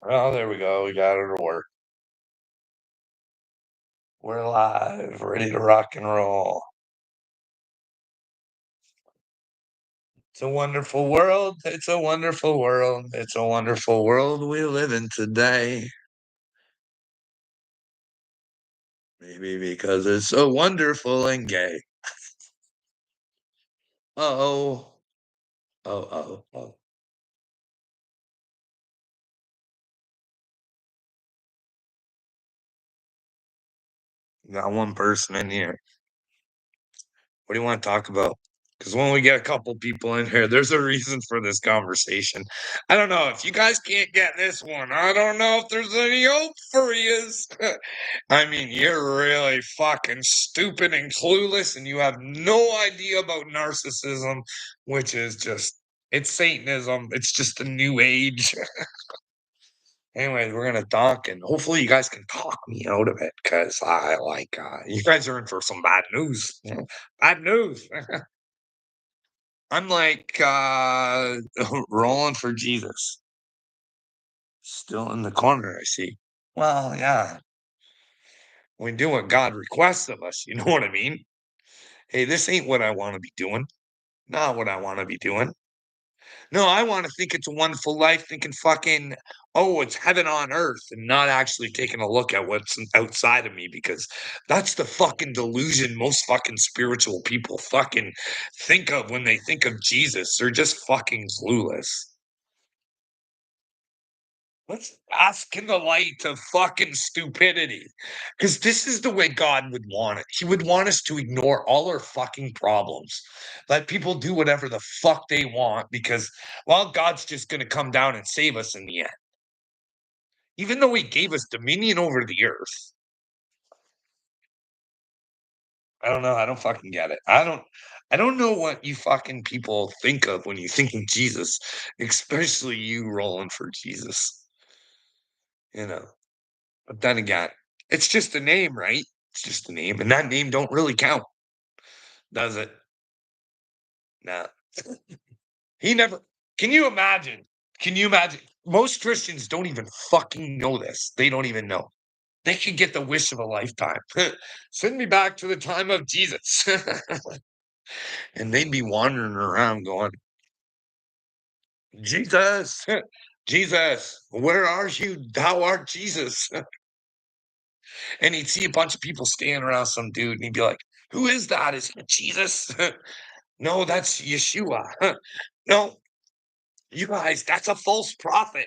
Oh, there we go. We got her to work. We're live, ready to rock and roll. It's a wonderful world. It's a wonderful world. It's a wonderful world we live in today. Maybe because it's so wonderful and gay. Oh, oh. Got one person in here. What do you want to talk about? Because when we get a couple people in here, there's a reason for this conversation. I don't know if you guys can't get this one. I don't know if there's any hope for you. I mean, you're really fucking stupid and clueless, and you have no idea about narcissism, which is just, it's Satanism. It's just a new age. Anyways, we're gonna talk, and hopefully you guys can talk me out of it because I like you guys are in for some bad news. Bad news. I'm like rolling for Jesus. Still in the corner, I see. Well, yeah. We do what God requests of us, you know what I mean? Hey, this ain't what I want to be doing. Not what I want to be doing. No, I want to think it's a wonderful life, thinking fucking, oh, it's heaven on earth, and not actually taking a look at what's outside of me because that's the fucking delusion most fucking spiritual people fucking think of when they think of Jesus. They're just fucking clueless. Let's ask in the light of fucking stupidity. Because this is the way God would want it. He would want us to ignore all our fucking problems. Let people do whatever the fuck they want because, well, God's just going to come down and save us in the end. Even though He gave us dominion over the earth. I don't know. I don't fucking get it. I don't know what you fucking people think of when you think of Jesus, especially you rolling for Jesus. You know. But then again, it's just a name, right? It's just a name, and that name don't really count, does it? No. He never can you imagine? Can you imagine? Most Christians don't even fucking know this. They don't even know. They could get the wish of a lifetime. Send me back to the time of Jesus. And they'd be wandering around going, Jesus, Jesus, where are you? Thou art Jesus. And he'd see a bunch of people standing around some dude, and he'd be like, who is that? Is it Jesus? No, that's Yeshua. No, you guys, that's a false prophet.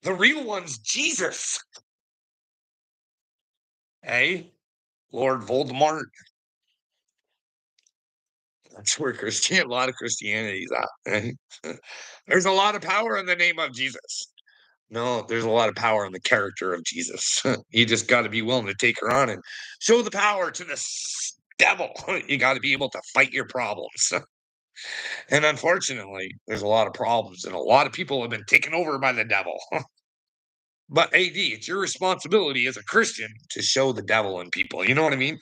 The real one's Jesus. Hey, Lord Voldemort. That's where a lot of Christianity's at. There's a lot of power in the name of Jesus. No, there's a lot of power in the character of Jesus. You just got to be willing to take her on and show the power to this devil. You got to be able to fight your problems. And unfortunately, there's a lot of problems, and a lot of people have been taken over by the devil. But AD, it's your responsibility as a Christian to show the devil in people. You know what I mean?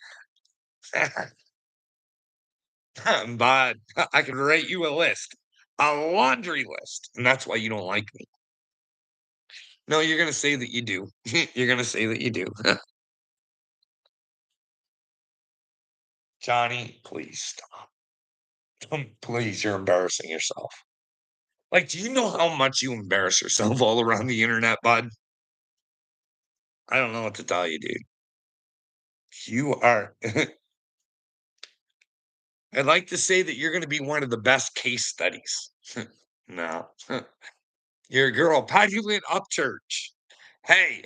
But I could write you a list, a laundry list, and that's why you don't like me. No, you're gonna say that you do. You're gonna say that you do. Johnny, please stop. Please, you're embarrassing yourself. Like, do you know how much you embarrass yourself all around the internet, bud? I don't know what to tell you, dude. You are I'd like to say that you're gonna be one of the best case studies. No. Your girl, Padulant Upchurch. Hey,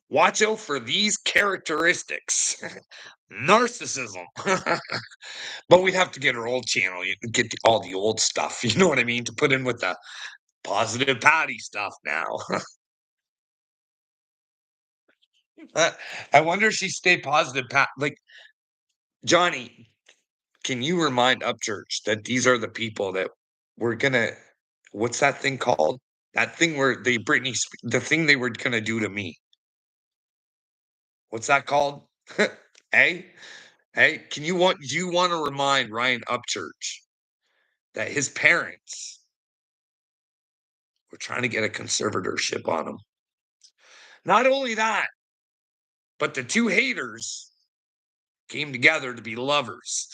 watch out for these characteristics. Narcissism. But we'd have to get her old channel, get all the old stuff, you know what I mean, to put in with the positive Patty stuff now. Uh, I wonder if she stayed positive, Pat. Like, Johnny, can you remind Upchurch that these are the people that we're gonna what's that thing called? That thing where they the thing they were gonna do to me. What's that called? Hey, hey, do you want to remind Ryan Upchurch that his parents We're trying to get a conservatorship on him. Not only that, but the two haters came together to be lovers.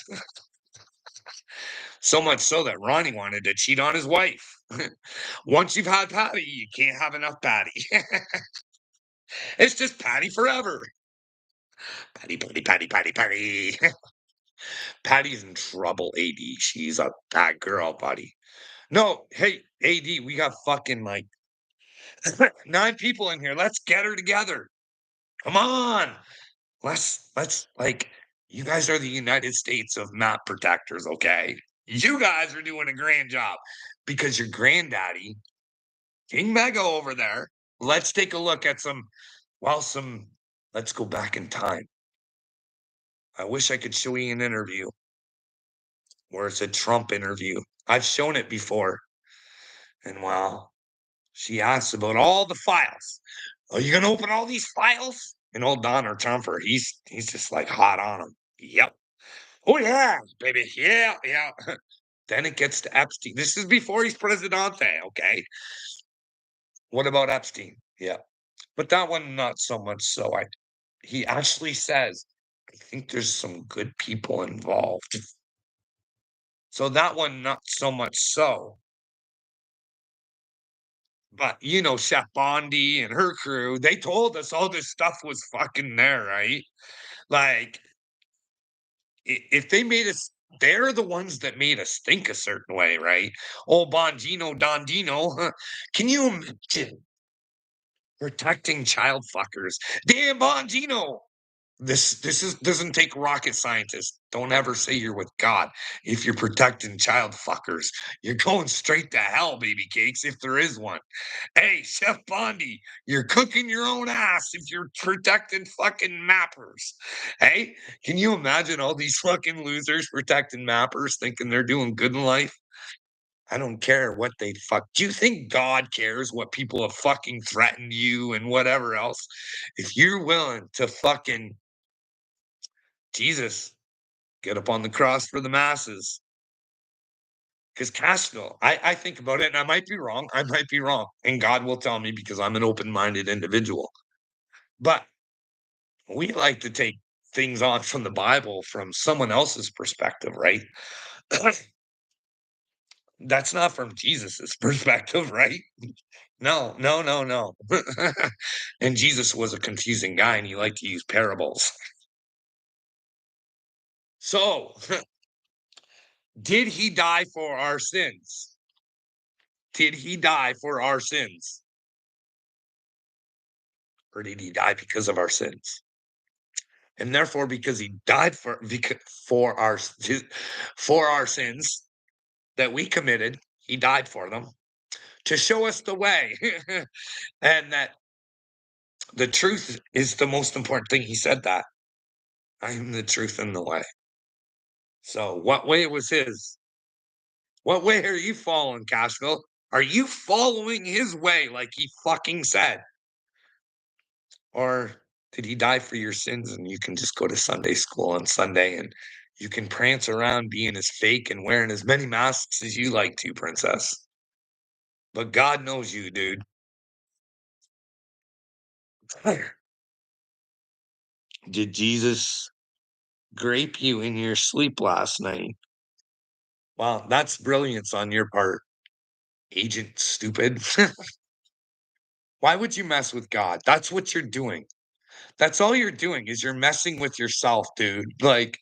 So much so that Ronnie wanted to cheat on his wife. Once you've had Patty, you can't have enough Patty. It's just Patty forever. Patty, Patty, Patty, Patty, Patty. Patty's in trouble, AD. She's a bad girl, buddy. No, hey, AD, we got fucking like 9 people in here. Let's get her together. Come on. Let's like you guys are the United States of map protectors, okay? You guys are doing a grand job because your granddaddy, King Mega over there. Let's take a look at some let's go back in time. I wish I could show you an interview where it's a Trump interview. I've shown it before. And well, she asks about all the files. Are you gonna open all these files? And old Donald Trumper, he's just like hot on him. Yep. Oh yeah, baby. Yeah, yeah. Then it gets to Epstein. This is before he's presidente, okay? What about Epstein? Yeah. But that one not so much so. He actually says, I think there's some good people involved. So that one not so much so. But you know, Chef Bondi and her crew, they told us all this stuff was fucking there, right? Like if they made us they're the ones that made us think a certain way, right? Oh, Bongino, Dondino. Can you imagine protecting child fuckers? Damn Bongino. This is doesn't take rocket scientists. Don't ever say you're with God if you're protecting child fuckers. You're going straight to hell, baby cakes, if there is one. Hey, Chef Bondi, you're cooking your own ass if you're protecting fucking mappers. Hey, can you imagine all these fucking losers protecting mappers thinking they're doing good in life? I don't care what they fuck. Do you think God cares what people have fucking threatened you and whatever else? If you're willing to fucking Jesus, get up on the cross for the masses. Because Castro, I think about it, and I might be wrong. I might be wrong, and God will tell me because I'm an open-minded individual. But we like to take things on from the Bible from someone else's perspective, right? That's not from Jesus's perspective, right? No, no, no, no. And Jesus was a confusing guy, and he liked to use parables. So, did he die for our sins? Did he die for our sins? Or did he die because of our sins? And therefore, because he died for our sins that we committed, he died for them to show us the way, and that the truth is the most important thing. He said that I am the truth and the way. So, what way was his? What way are you following, Cashville? Are you following his way like he fucking said? Or did he die for your sins and you can just go to Sunday school on Sunday and you can prance around being as fake and wearing as many masks as you like to, princess? But God knows you, dude. Did Jesus grape you in your sleep last night? Wow, that's brilliance on your part, Agent Stupid. Why would you mess with God? That's what you're doing. That's all you're doing is you're messing with yourself, dude. Like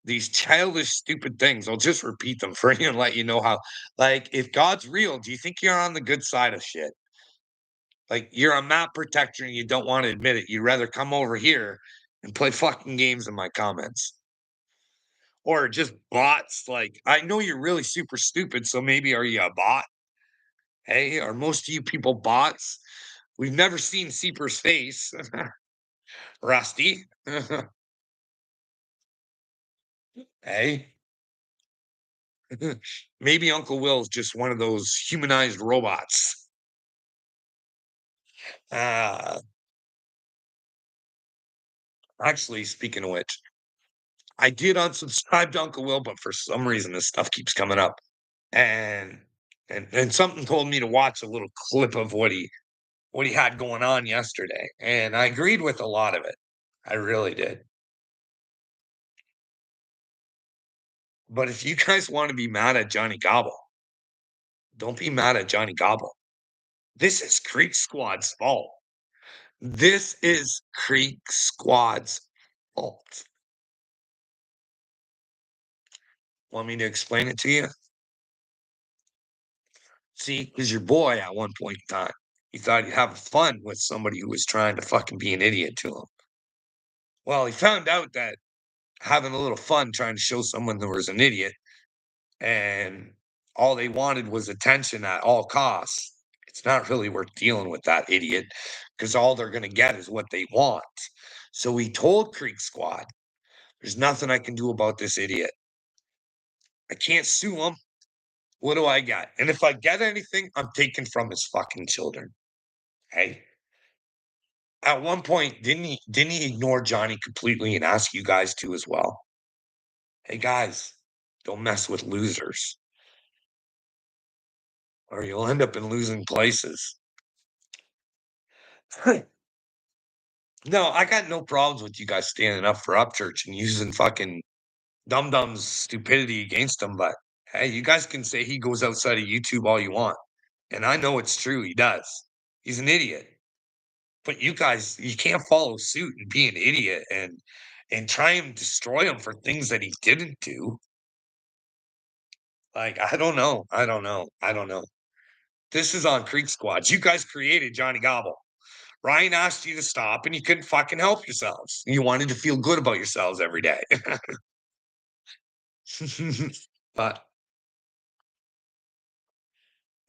these childish, stupid things. I'll just repeat them for you and let you know how. Like, if God's real, do you think you're on the good side of shit? Like, you're a map protector and you don't want to admit it. You'd rather come over here and play fucking games in my comments. Or just bots. Like, I know you're really super stupid, so maybe are you a bot? Hey, are most of you people bots? We've never seen Seeper's face. Rusty. Hey. Maybe Uncle Will's just one of those humanized robots. Uh, actually, speaking of which, I did unsubscribe to Uncle Will, but for some reason this stuff keeps coming up. And And something told me to watch a little clip of what he had going on yesterday, and I agreed with a lot of it. I really did. But if you guys wanna be mad at Johnny Gobble, don't be mad at Johnny Gobble. This is Creek Squad's fault. This is Creek Squad's fault. Want me to explain it to you? See, because your boy at one point in time, he thought he'd have fun with somebody who was trying to fucking be an idiot to him. Well, he found out that having a little fun trying to show someone there was an idiot and all they wanted was attention at all costs. It's not really worth dealing with that idiot because all they're going to get is what they want. So he told Creek Squad, there's nothing I can do about this idiot. I can't sue him. What do I get? And if I get anything, I'm taken from his fucking children. Hey, at one point, didn't he ignore Johnny completely and ask you guys to as well? Hey guys, don't mess with losers, or you'll end up in losing places. No, I got no problems with you guys standing up for Upchurch and using fucking Dum Dum's stupidity against him, but hey, you guys can say he goes outside of YouTube all you want. And I know it's true, he does. He's an idiot. But you guys, you can't follow suit and be an idiot and try and destroy him for things that he didn't do. Like, I don't know. I don't know. I don't know. This is on Creek Squads. You guys created Johnny Gobble. Ryan asked you to stop and you couldn't fucking help yourselves. You wanted to feel good about yourselves every day. But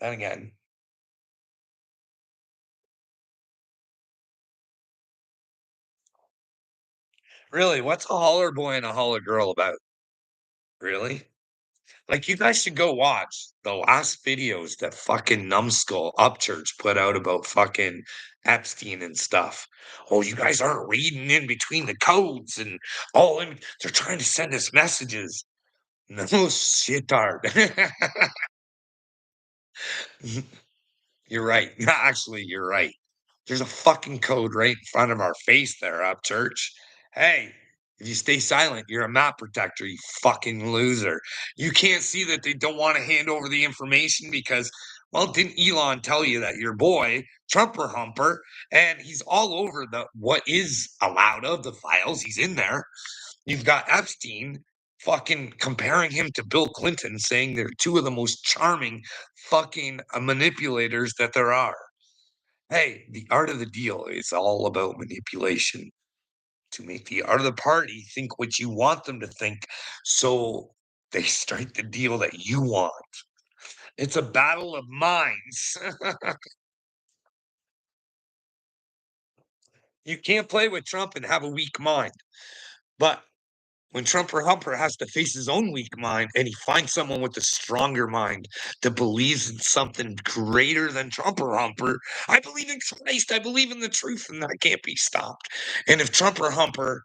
then again, really, what's a holler boy and a holler girl about? Really? Like, you guys should go watch the last videos that fucking Numbskull Upchurch put out about fucking Epstein and stuff. Oh, you guys aren't reading in between the codes and all in they're trying to send us messages. No shitard. You're right. Actually, you're right. There's a fucking code right in front of our face there, Upchurch. Hey, if you stay silent, you're a map protector, you fucking loser. You can't see that they don't want to hand over the information because, well, didn't Elon tell you that your boy, Trumper Humper, and he's all over the what is allowed of the files, he's in there. You've got Epstein fucking comparing him to Bill Clinton, saying they're two of the most charming fucking manipulators that there are. Hey, the art of the deal is all about manipulation to make the other party think what you want them to think, so they strike the deal that you want. It's a battle of minds. You can't play with Trump and have a weak mind. But when Trumper Humper has to face his own weak mind and he finds someone with a stronger mind that believes in something greater than Trumper Humper, I believe in Christ, I believe in the truth, and that can't be stopped. And if Trumper Humper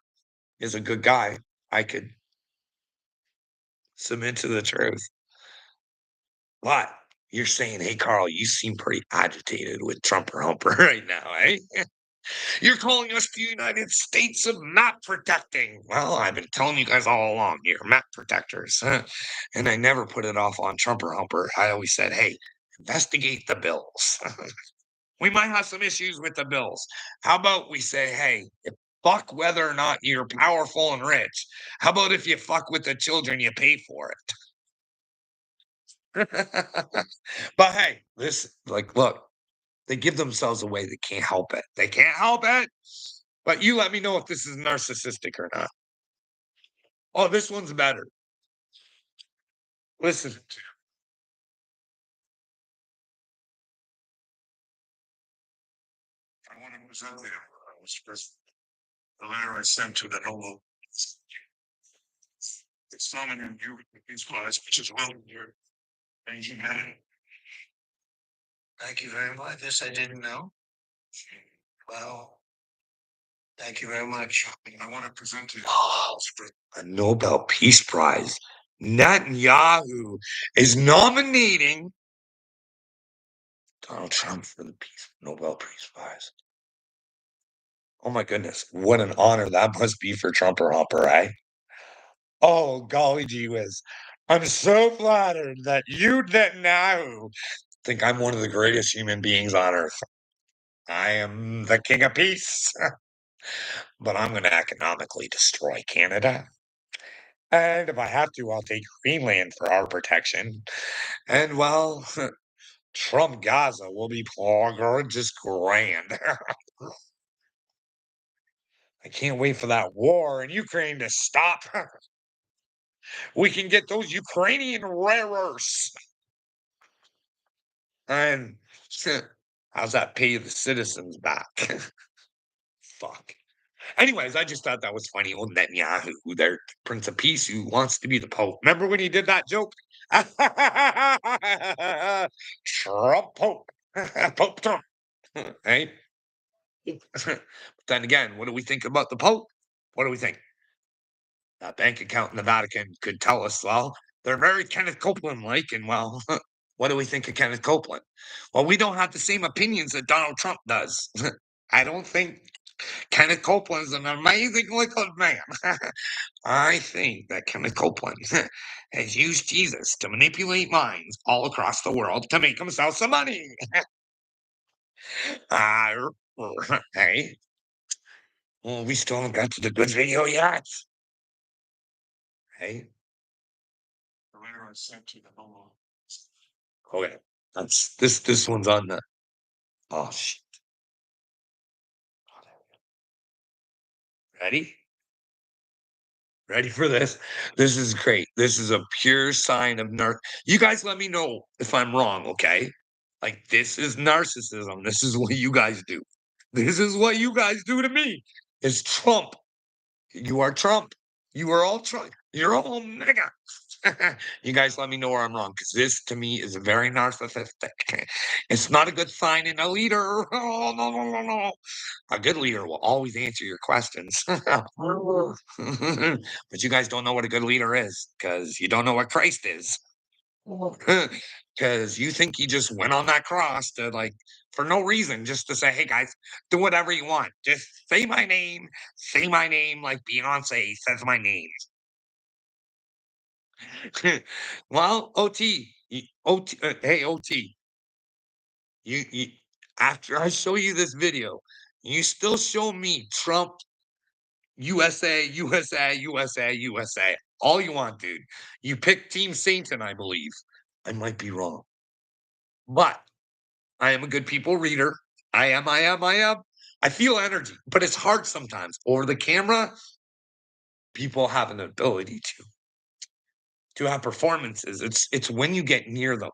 is a good guy, I could submit to the truth. But you're saying, hey, Carl, you seem pretty agitated with Trumper Humper right now, eh? You're calling us the United States of map protecting. Well, I've been telling you guys all along, you're map protectors. And I never put it off on Trumper Humper. I always said, hey, investigate the bills. We might have some issues with the bills. How about we say, hey, fuck whether or not you're powerful and rich. How about if you fuck with the children, you pay for it? But hey, this, like, look, they give themselves away. They can't help it. They can't help it. But you let me know if this is narcissistic or not. Oh, this one's better. Listen. I want to present the letter I sent to the noble. It's nominated you these class, which is well here. Thank you, man. Thank you very much. This I didn't know. Well, thank you very much. I want to present to you a Nobel Peace Prize. Netanyahu is nominating Donald Trump for the Peace Nobel Peace Prize. Oh my goodness, what an honor that must be for Trumper Hopper, eh? Oh, golly gee whiz. I'm so flattered that you Netanyahu think I'm one of the greatest human beings on earth. I am the king of peace, but I'm going to economically destroy Canada. And if I have to, I'll take Greenland for our protection. And well, Trump Gaza will be just grand. I can't wait for that war in Ukraine to stop. We can get those Ukrainian rare earths. And how's that pay the citizens back? Fuck. Anyways, I just thought that was funny. Old Netanyahu, their Prince of Peace, who wants to be the Pope. Remember when he did that joke? Trump Pope. Pope Trump. Hey? But then again, what do we think about the Pope? What do we think? That bank account in the Vatican could tell us, well, they're very Kenneth Copeland like, and well, what do we think of Kenneth Copeland? Well, we don't have the same opinions that Donald Trump does. I don't think Kenneth Copeland's an amazing liquid man. I think that Kenneth Copeland has used Jesus to manipulate minds all across the world to make himself some money. uh, hey, well, we still haven't got to the good video yet. Hey, okay, that's this one's on the. Oh shit! Ready? Ready for this? This is great. This is a pure sign of You guys let me know if I'm wrong, okay? Like, this is narcissism. This is what you guys do. This is what you guys do to me. It's Trump. You are Trump. You are all Trump. You're all mega. You guys let me know where I'm wrong because this to me is very narcissistic. It's not a good sign in a leader. Oh, no, no, no, no. A good leader will always answer your questions. But you guys don't know what a good leader is because you don't know what Christ is. Because you think he just went on that cross to like for no reason, just to say, hey guys, do whatever you want. Just say my name like Beyonce says my name. Well, hey OT, you after I show you this video, you still show me Trump USA, USA, USA, USA. All you want, dude. You pick Team Satan, I believe. I might be wrong. But I am a good people reader. I am. I feel energy, but it's hard sometimes. Over the camera, people have an ability to have performances. It's when you get near them,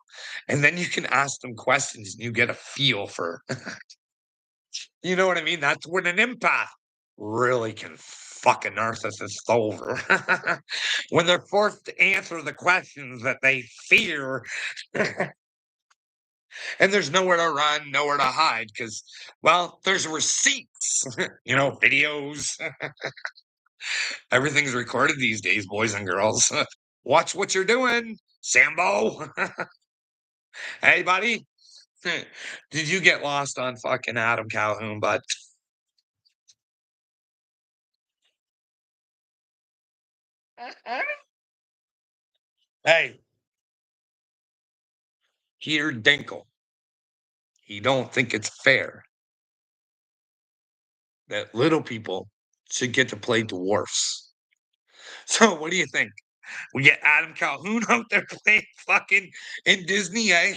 and then you can ask them questions, and you get a feel for. You know what I mean? That's when an empath really can fuck a narcissist over. When they're forced to answer the questions that they fear. And there's nowhere to run, nowhere to hide because, well, there's receipts, videos. Everything's recorded these days, boys and girls. Watch what you're doing, Sambo. Hey, buddy. Did you get lost on fucking Adam Calhoun, bud? Hey, Peter Dinkle. He don't think it's fair that little people should get to play dwarfs. So what do you think? We get Adam Calhoun out there playing fucking in Disney, eh?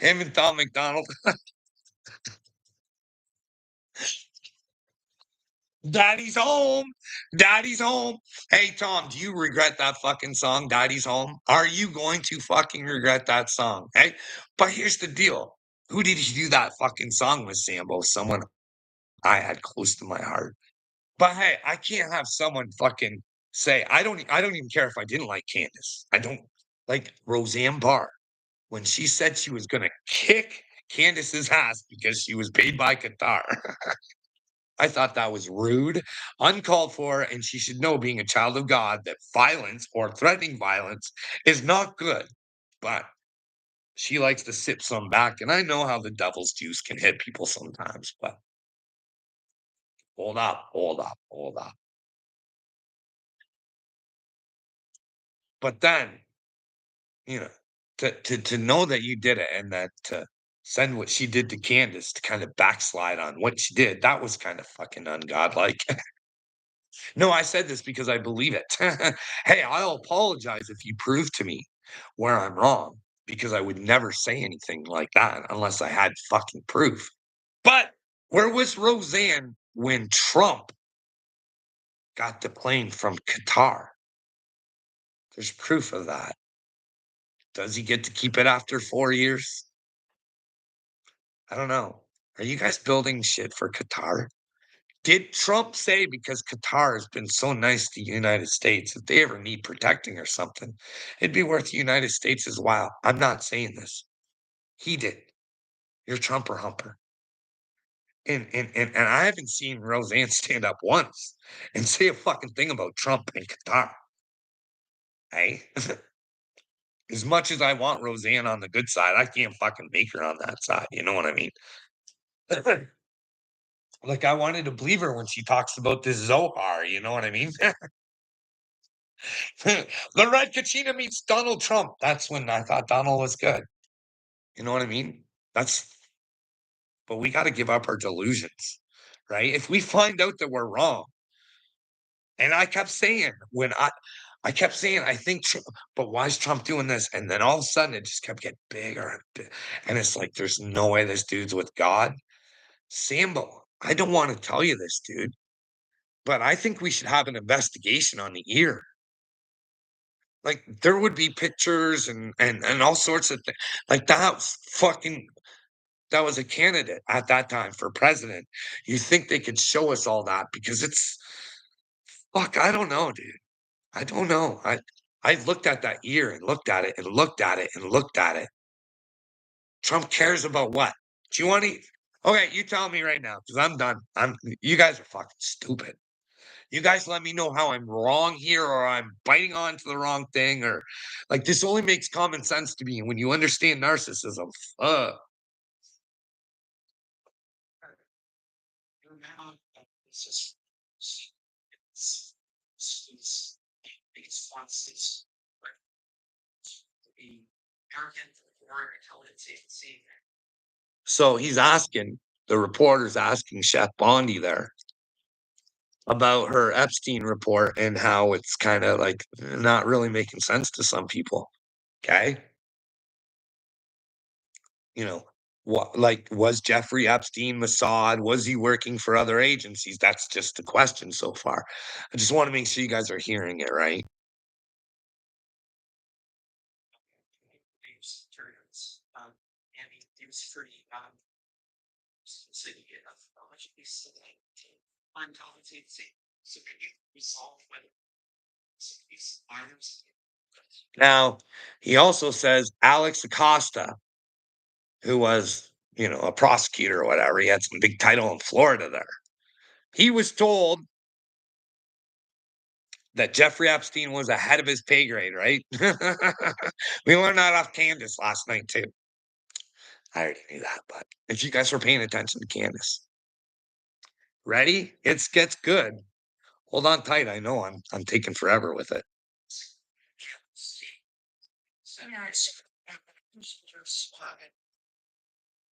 Him and Tom McDonald. Daddy's home. Daddy's home. Hey, Tom, do you regret that fucking song, Daddy's Home? Are you going to fucking regret that song? Hey, but here's the deal. Who did he do that fucking song with, Sambo? Someone I had close to my heart. But hey, I can't have someone fucking say, I don't even care if I didn't like Candace. I don't like Roseanne Barr when she said she was gonna kick Candace's ass because she was paid by Qatar. I thought that was rude, uncalled for, and she should know, being a child of God, that violence or threatening violence is not good. But She likes to sip some back, and I know how the devil's juice can hit people sometimes, but hold up, hold up, hold up. But then, you know, to know that you did it and that to send what she did to Candace to kind of backslide on what she did, that was kind of fucking ungodlike. No, I said this because I believe it. Hey, I'll apologize if you prove to me where I'm wrong, because I would never say anything like that unless I had fucking proof. But where was Roseanne when Trump got the plane from Qatar? There's proof of that. Does he get to keep it after 4 years? I don't know. Are you guys building shit for Qatar? Did Trump say because Qatar has been so nice to the United States, if they ever need protecting or something, it'd be worth the United States as well? I'm not saying this. He did. You're Trumper humper. And I haven't seen Roseanne stand up once and say a fucking thing about Trump and Qatar. Hey, as much as I want Roseanne on the good side, I can't fucking make her on that side. You know what I mean? Like I wanted to believe her when she talks about this Zohar. You know what I mean? The Red Kachina meets Donald Trump. That's when I thought Donald was good. You know what I mean? That's but we got to give up our delusions, right? If we find out that we're wrong, and I kept saying I kept saying I think, but why is Trump doing this? And then all of a sudden, it just kept getting bigger and bigger, and it's like there's no way this dude's with God. Sambo, I don't want to tell you this, dude, but I think we should have an investigation on the ear. Like, there would be pictures and all sorts of things. Like, that was a candidate at that time for president. You think they could show us all that because it's fuck, I don't know, dude. I don't know. I looked at that year and looked at it and looked at it and looked at it. Trump cares about what? Do you want to Okay, you tell me right now because I'm done. You guys are fucking stupid. You guys let me know how I'm wrong here or I'm biting onto the wrong thing or like this only makes common sense to me when you understand narcissism. Uh so he's asking the reporter's asking Chef Bondi there about her Epstein report and how it's kind of like not really making sense to some people. Okay. You know, what like was Jeffrey Epstein Mossad? Was he working for other agencies? That's just the question so far. I just want to make sure you guys are hearing it right. Now, he also says Alex Acosta, who was, a prosecutor or whatever, he had some big title in Florida there. He was told that Jeffrey Epstein was ahead of his pay grade, right? We learned that off Candace last night too. I already knew that, but if you guys were paying attention to Candace, ready? It gets good. Hold on tight. I know I'm taking forever with it.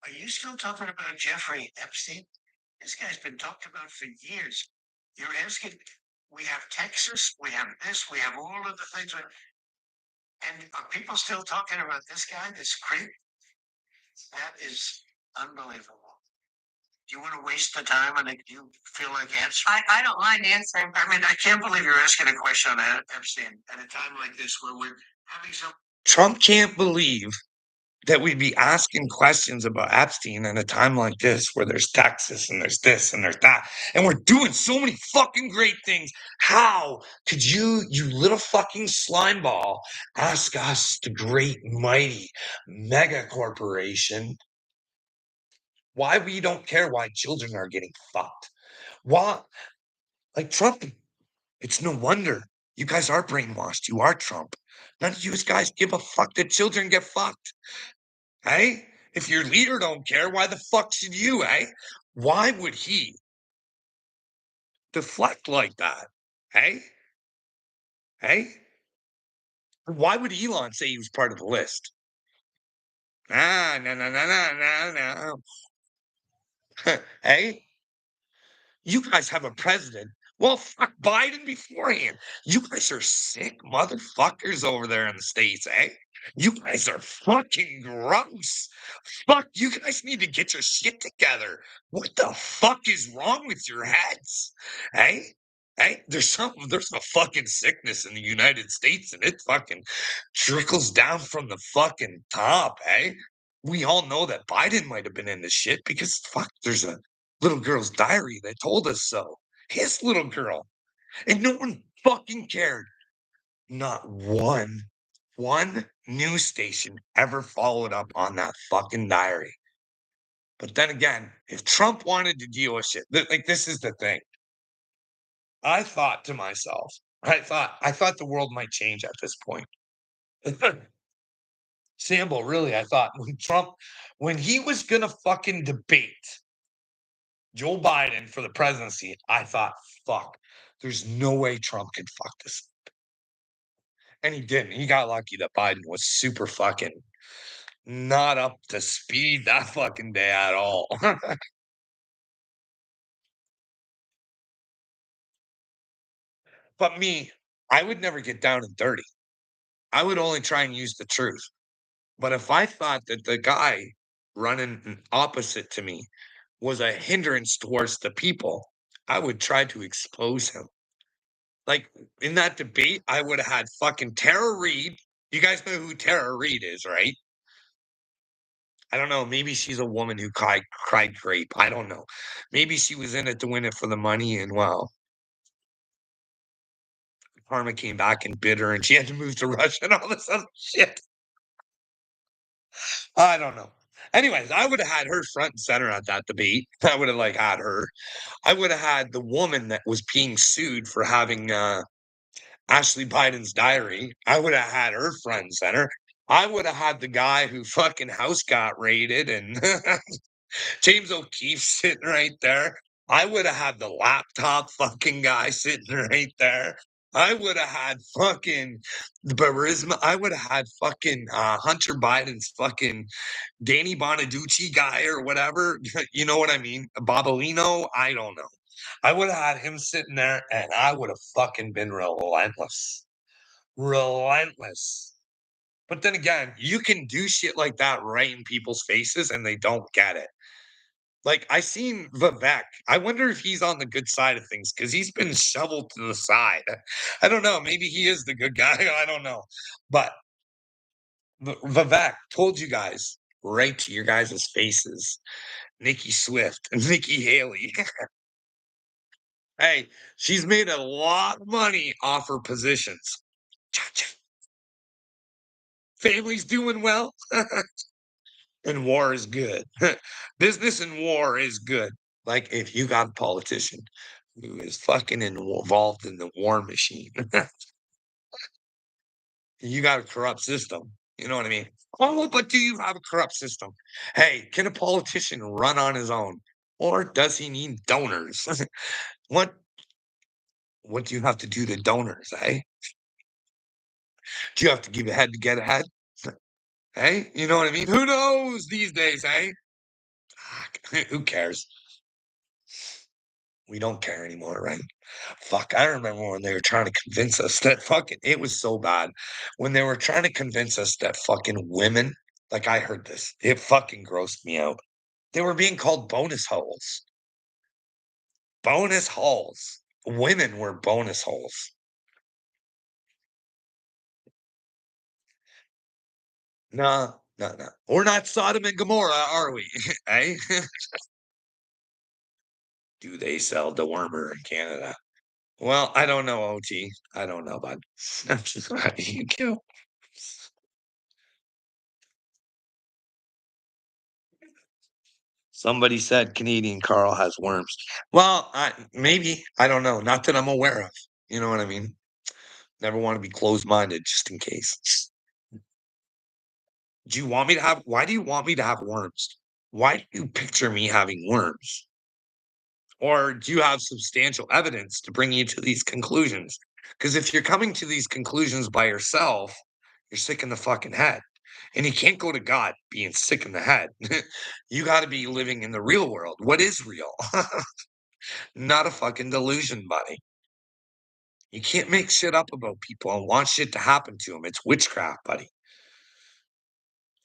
Are you still talking about Jeffrey Epstein? This guy's been talked about for years. You're asking, we have Texas, we have this, we have all of the things. And are people still talking about this guy, this creep? That is unbelievable. Do you want to waste the time and do you feel like answering? I don't mind answering. I mean, I can't believe you're asking a question on Epstein at a time like this where we're having some. Trump can't believe that we'd be asking questions about Epstein in a time like this where there's Texas and there's this and there's that. And we're doing so many fucking great things. How could you little fucking slime ball, ask us, the great, mighty mega corporation, why we don't care why children are getting fucked? Why? Like Trump, it's no wonder you guys are brainwashed. You are Trump. None of you guys give a fuck that children get fucked. Hey, if your leader don't care, why the fuck should you, eh? Why would he deflect like that? Hey? Hey? Why would Elon say he was part of the list? Ah, no, no, no, no, no, no. Hey? You guys have a president. Well, fuck Biden beforehand. You guys are sick motherfuckers over there in the States, eh? You guys are fucking gross. Fuck, you guys need to get your shit together. What the fuck is wrong with your heads? Hey? Hey, there's a fucking sickness in the United States and it fucking trickles down from the fucking top, eh? We all know that Biden might have been in this shit because fuck, there's a little girl's diary that told us so. His little girl. And no one fucking cared. Not one news station ever followed up on that fucking diary. But then again, if Trump wanted to deal with shit, like this is the thing. I thought to myself, I thought the world might change at this point. Sambo, really, I thought when he was gonna fucking debate Joe Biden for the presidency, I thought, fuck, there's no way Trump can fuck this. And he didn't. He got lucky that Biden was super fucking not up to speed that fucking day at all. But me, I would never get down and dirty. I would only try and use the truth. But if I thought that the guy running opposite to me was a hindrance towards the people, I would try to expose him. Like in that debate, I would have had fucking Tara Reid. You guys know who Tara Reid is, right? I don't know. Maybe she's a woman who cried grape. I don't know. Maybe she was in it to win it for the money, and well, karma came back and bit her, and she had to move to Russia and all this other shit. I don't know. Anyways, I would have had her front and center at that debate. I would have like had her. I would have had the woman that was being sued for having Ashley Biden's diary. I would have had her front and center. I would have had the guy who fucking house got raided and James O'Keefe sitting right there. I would have had the laptop fucking guy sitting right there. I would have had fucking Barisma. I would have had fucking Hunter Biden's fucking Danny Bonaducci guy or whatever. You know what I mean? Bobolino. I don't know. I would have had him sitting there and I would have fucking been relentless. Relentless. But then again, you can do shit like that right in people's faces and they don't get it. Like, I seen Vivek. I wonder if he's on the good side of things because he's been shoveled to the side. I don't know. Maybe he is the good guy. I don't know. But Vivek told you guys right to your guys' faces. Nikki Swift and Nikki Haley. Hey, she's made a lot of money off her positions. Family's doing well. And war is good. Business and war is good. Like if you got a politician who is fucking involved in the war machine, you got a corrupt system. You know what I mean? Oh, but do you have a corrupt system? Hey, can a politician run on his own, or does he need donors? what What do you have to do to donors? Eh? Do you have to give a head to get ahead? Hey, you know what I mean? Who knows these days? Hey, who cares? We don't care anymore, right? Fuck, I remember when they were trying to convince us that fucking it was so bad. When they were trying to convince us that fucking women, like I heard this, it fucking grossed me out. They were being called bonus holes. Bonus holes. Women were bonus holes. No, no, no. We're not Sodom and Gomorrah, are we? Eh? Do they sell dewormer in Canada? Well, I don't know, OT. I don't know, bud. I'm just you go. Somebody said Canadian Carl has worms. Well, maybe. I don't know. Not that I'm aware of. You know what I mean? Never want to be closed minded just in case. Do you want me to have why do you want me to have worms? Why do you picture me having worms? Or do you have substantial evidence to bring you to these conclusions? Because if you're coming to these conclusions by yourself, you're sick in the fucking head. And you can't go to God being sick in the head. You got to be living in the real world. What is real? Not a fucking delusion, buddy. You can't make shit up about people and want shit to happen to them. It's witchcraft, buddy.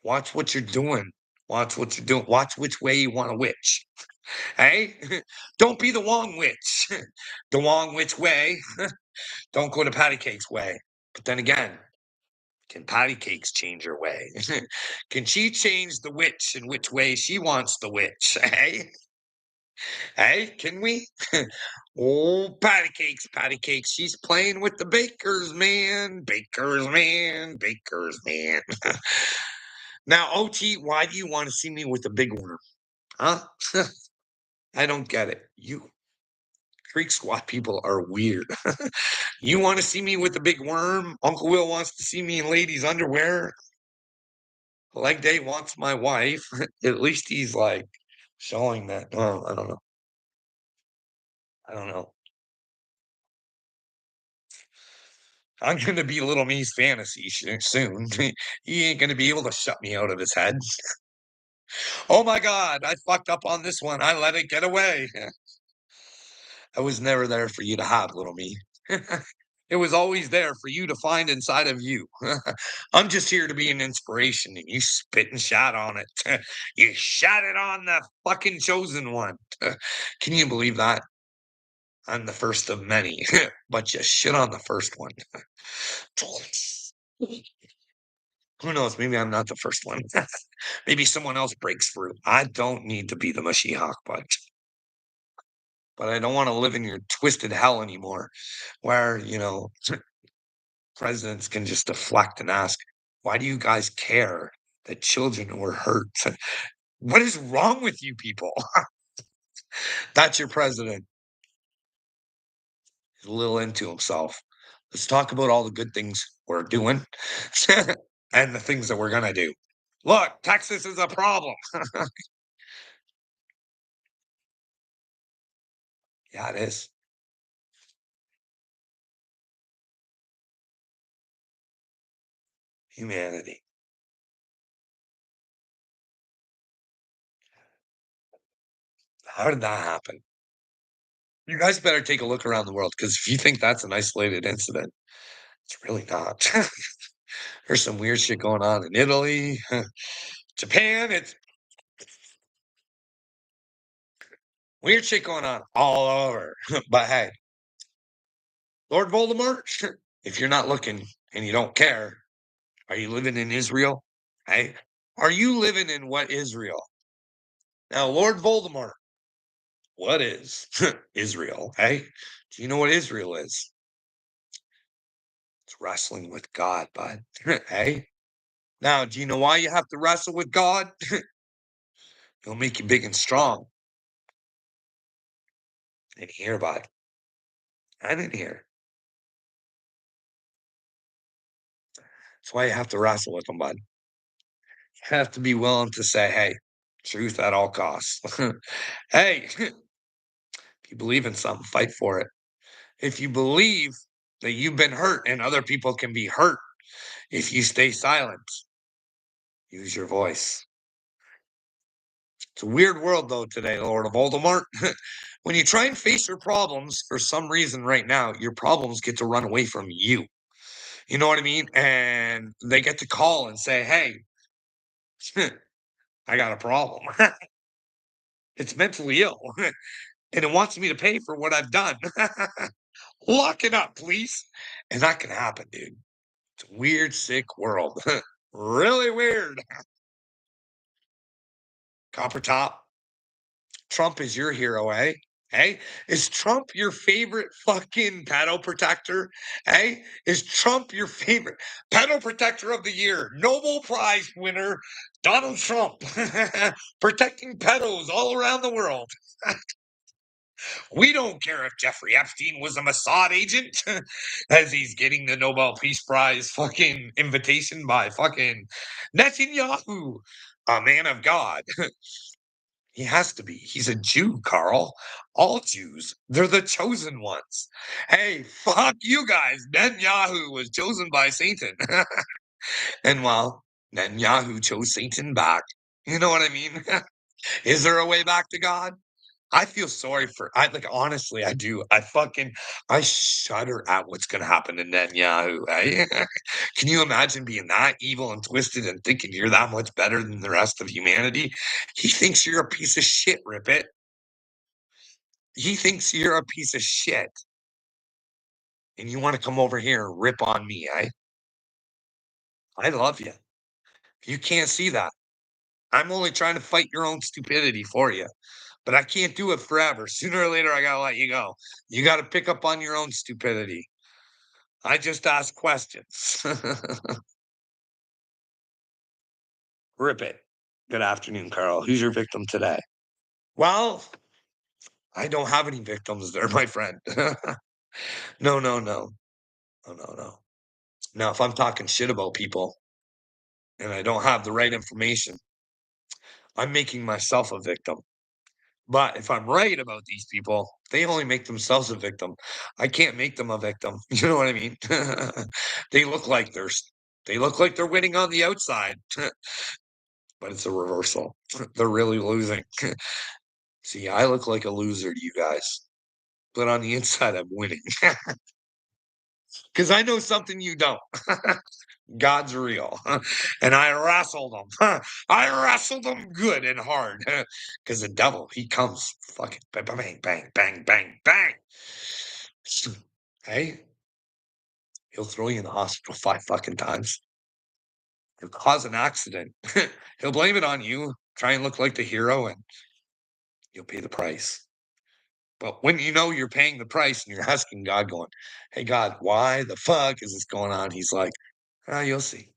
Watch what you're doing. Watch what you're doing. Watch which way you want to witch. Hey, don't be the wrong witch. The wrong which way. Don't go to patty cake's way. But then again, can patty cakes change her way? Can she change the witch in which way she wants the witch? Hey, hey, can we? Oh, patty cakes, patty cakes. She's playing with the bakers, man. Bakers, man. Bakers, man. Now, OT, why do you want to see me with a big worm? Huh? I don't get it. You Greek squat people are weird. You want to see me with a big worm? Uncle Will wants to see me in ladies' underwear. Leg day wants my wife. At least he's like showing that. Oh, I don't know. I don't know. I'm gonna be little me's fantasy soon. He ain't gonna be able to shut me out of his head. Oh my God, I fucked up on this one. I let it get away. I was never there for you to have, little me. It was always there for you to find inside of you. I'm just here to be an inspiration, and you spit and shat on it. You shat it on the fucking chosen one. Can you believe that? I'm the first of many, but you shit on the first one. Who knows? Maybe I'm not the first one. Maybe someone else breaks through. I don't need to be the Mashiach, but I don't want to live in your twisted hell anymore, where presidents can just deflect and ask, "Why do you guys care that children were hurt?" What is wrong with you people? That's your president. He's a little into himself. Let's talk about all the good things we're doing and the things that we're gonna do. Look, Texas is a problem. Yeah, it is. Humanity. How did that happen? You guys better take a look around the world because if you think that's an isolated incident, it's really not. There's some weird shit going on in Italy, Japan. It's weird shit going on all over. But hey, Lord Voldemort, if you're not looking and you don't care, are you living in Israel? Hey, are you living in what Israel? Now, Lord Voldemort, what is Israel? Hey, do you know what Israel is? It's wrestling with God, bud. Hey, now, do you know why you have to wrestle with God? He'll make you big and strong. And hear, bud. I didn't hear. That's why you have to wrestle with him, bud. You have to be willing to say, hey, truth at all costs. Hey, if you believe in something, fight for it. If you believe that you've been hurt and other people can be hurt if you stay silent, use your voice. It's a weird world, though, today, Lord of Voldemort. When you try and face your problems, for some reason right now, your problems get to run away from you. You know what I mean? And they get to call and say, hey, I got a problem. It's mentally ill and it wants me to pay for what I've done. Lock it up, please. And that can happen, dude. It's a weird, sick world. Really weird. Copper Top, Trump is your hero, eh? Hey, is Trump your favorite fucking pedo protector? Hey, is Trump your favorite pedo protector of the year? Nobel Prize winner Donald Trump protecting pedos all around the world. We don't care if Jeffrey Epstein was a Mossad agent as he's getting the Nobel Peace Prize fucking invitation by fucking Netanyahu, a man of God. He has to be. He's a Jew, Carl. All Jews, they're the chosen ones. Hey, fuck you guys. Netanyahu was chosen by Satan. And well, Netanyahu chose Satan back. You know what I mean? Is there a way back to God? I feel sorry for I like, honestly, I do. I shudder at what's gonna happen to Netanyahu, eh? Can you imagine being that evil and twisted and thinking you're that much better than the rest of humanity? He thinks you're a piece of shit, Rip It. He thinks you're a piece of shit, and you wanna come over here and rip on me, eh? I love you. You can't see that. I'm only trying to fight your own stupidity for you, but I can't do it forever. Sooner or later, I gotta let you go. You gotta pick up on your own stupidity. I just ask questions. Rip it. Good afternoon, Carl. Who's your victim today? Well, I don't have any victims there, my friend. No, no, no. No, no, no. Now, if I'm talking shit about people and I don't have the right information, I'm making myself a victim. But if I'm right about these people, they only make themselves a victim. I can't make them a victim. You know what I mean? They look like they look like they're winning on the outside, but it's a reversal. They're really losing. See, I look like a loser to you guys, but on the inside, I'm winning because I know something you don't. God's real, and I wrestled him. I wrestled him good and hard because the devil, he comes fucking bang, bang, bang, bang, bang, bang. Hey, he'll throw you in the hospital 5 fucking times. He'll cause an accident. He'll blame it on you. Try and look like the hero, and you'll pay the price. But when you know you're paying the price and you're asking God, going, "Hey God, why the fuck is this going on?" He's like, "Ah, you'll see."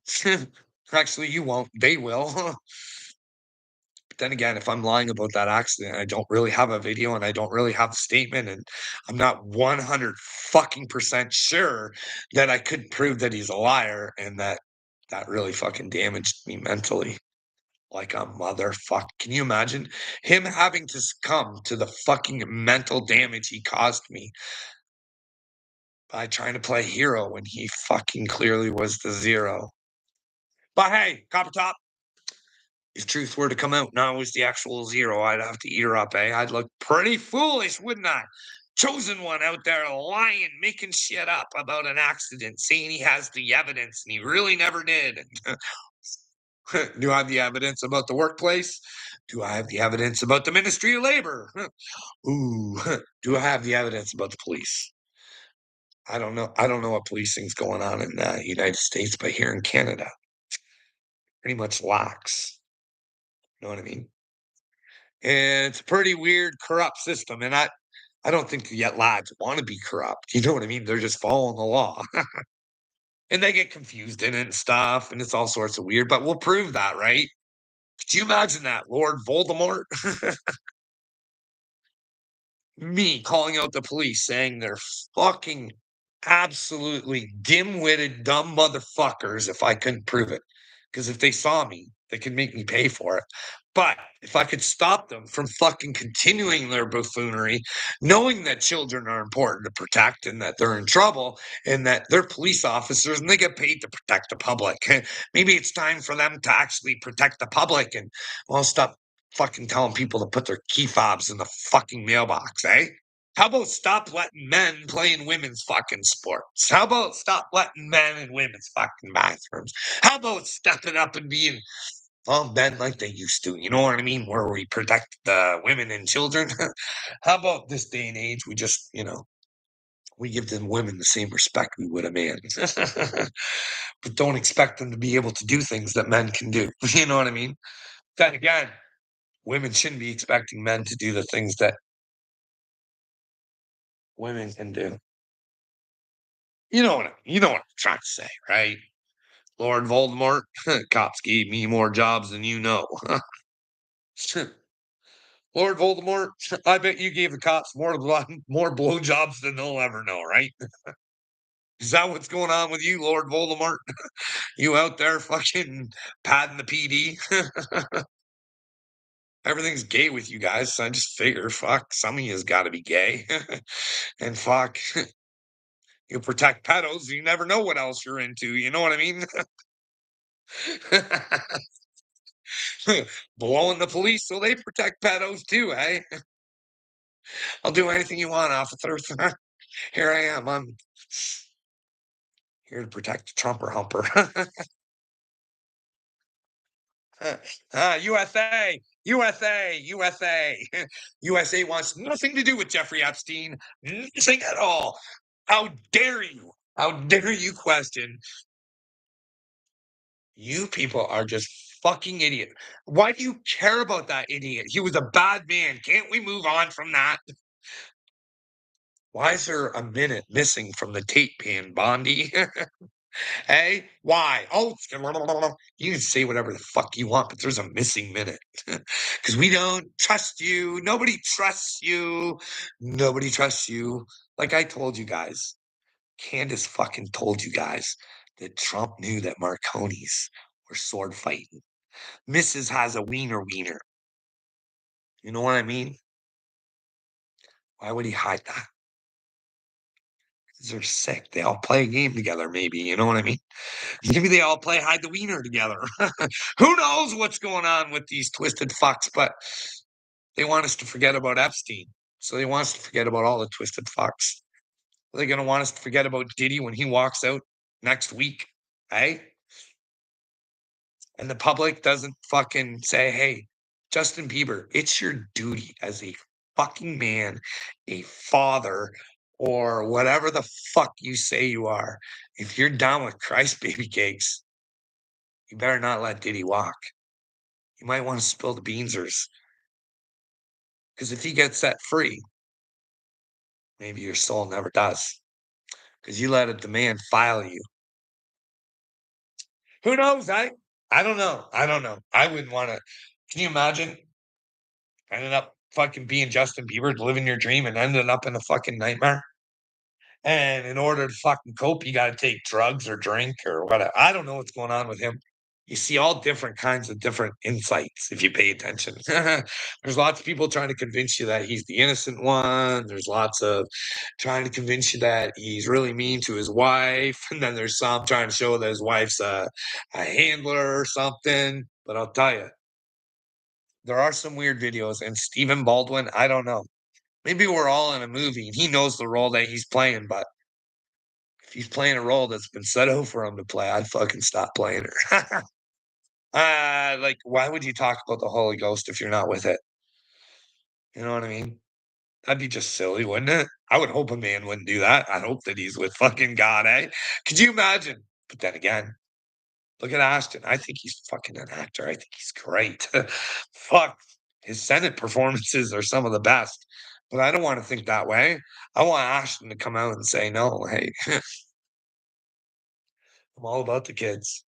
Actually, you won't. They will. But then again, if I'm lying about that accident, I don't really have a video and I don't really have a statement, and I'm not 100 fucking percent sure that I could prove that he's a liar and that that really fucking damaged me mentally like a motherfucker. Can you imagine him having to succumb to the fucking mental damage he caused me by trying to play hero when he fucking clearly was the zero? But hey, Copper Top, if truth were to come out and I was the actual zero, I'd have to eat her up, eh? I'd look pretty foolish, wouldn't I? Chosen one out there lying, making shit up about an accident, saying he has the evidence and he really never did. Do I have the evidence about the workplace? Do I have the evidence about the Ministry of Labor? Ooh, do I have the evidence about the police? I don't know. I don't know what policing's going on in the United States, but here in Canada, pretty much lax. You know what I mean? And it's a pretty weird, corrupt system. And I don't think yet lads want to be corrupt. You know what I mean? They're just following the law. And they get confused in it and stuff, and it's all sorts of weird. But we'll prove that, right? Could you imagine that, Lord Voldemort? Me calling out the police saying they're fucking absolutely dim-witted, dumb motherfuckers if I couldn't prove it. Because if they saw me, they could make me pay for it. But if I could stop them from fucking continuing their buffoonery, knowing that children are important to protect and that they're in trouble and that they're police officers and they get paid to protect the public. Maybe it's time for them to actually protect the public and, well, stop fucking telling people to put their key fobs in the fucking mailbox, eh? How about stop letting men play in women's fucking sports? How about stop letting men in women's fucking bathrooms? How about stepping up and being all men like they used to? You know what I mean? Where we protect the women and children. How about this day and age? We just, we give them women the same respect we would a man, but don't expect them to be able to do things that men can do. You know what I mean? Then again, women shouldn't be expecting men to do the things that women can do. You know what I'm trying to say, right? Lord Voldemort, cops gave me more jobs than you know. Lord Voldemort, I bet you gave the cops more blowjobs than they'll ever know, right? Is that what's going on with you, Lord Voldemort? You out there fucking patting the PD? Everything's gay with you guys, so I just figure, fuck, some of you's gotta be gay. And fuck, you protect pedos, you never know what else you're into, you know what I mean? Blowing the police so they protect pedos too, eh? I'll do anything you want, officer. Here I am. I'm here to protect the Trumper humper. USA, USA, USA. USA wants nothing to do with Jeffrey Epstein. Nothing at all. How dare you? How dare you question? You people are just fucking idiot. Why do you care about that idiot? He was a bad man. Can't we move on from that? Why is there a minute missing from the tape pan, Bondi? Hey, why? Oh, you can say whatever the fuck you want, but there's a missing minute because we don't trust you. Nobody trusts you. Nobody trusts you. Like I told you guys, Candace fucking told you guys that Trump knew that Marconi's were sword fighting. Mrs. has a wiener. You know what I mean? Why would he hide that? 'Cause they're sick. They all play a game together, maybe. You know what I mean? Maybe they all play hide the wiener together. Who knows what's going on with these twisted fucks, but they want us to forget about Epstein. So they want us to forget about all the twisted fucks. Are they going to want us to forget about Diddy when he walks out next week? Hey? And the public doesn't fucking say, hey, Justin Bieber, it's your duty as a fucking man, a father, or whatever the fuck you say you are. If you're down with Christ baby cakes, you better not let Diddy walk. You might want to spill the beansers. Because if he gets set free, maybe your soul never does. Because you let a demand file you. Who knows? I don't know. I don't know. I wouldn't want to. Can you imagine? Ended up fucking being Justin Bieber, living your dream, and ended up in a fucking nightmare. And in order to fucking cope, you got to take drugs or drink or whatever. I don't know what's going on with him. You see all different kinds of different insights if you pay attention. There's lots of people trying to convince you that he's the innocent one. There's lots of trying to convince you that he's really mean to his wife. And then there's some trying to show that his wife's a handler or something. But I'll tell you, there are some weird videos. And Stephen Baldwin, I don't know. Maybe we're all in a movie and he knows the role that he's playing, but if he's playing a role that's been set out for him to play, I'd fucking stop playing her. Like, why would you talk about the Holy Ghost if you're not with it? You know what I mean? That'd be just silly, wouldn't it? I would hope a man wouldn't do that. I hope that he's with fucking God, eh? Could you imagine? But then again, look at Ashton. I think he's fucking an actor. I think he's great. Fuck. His Senate performances are some of the best. But I don't want to think that way. I want Ashton to come out and say, no, hey, I'm all about the kids.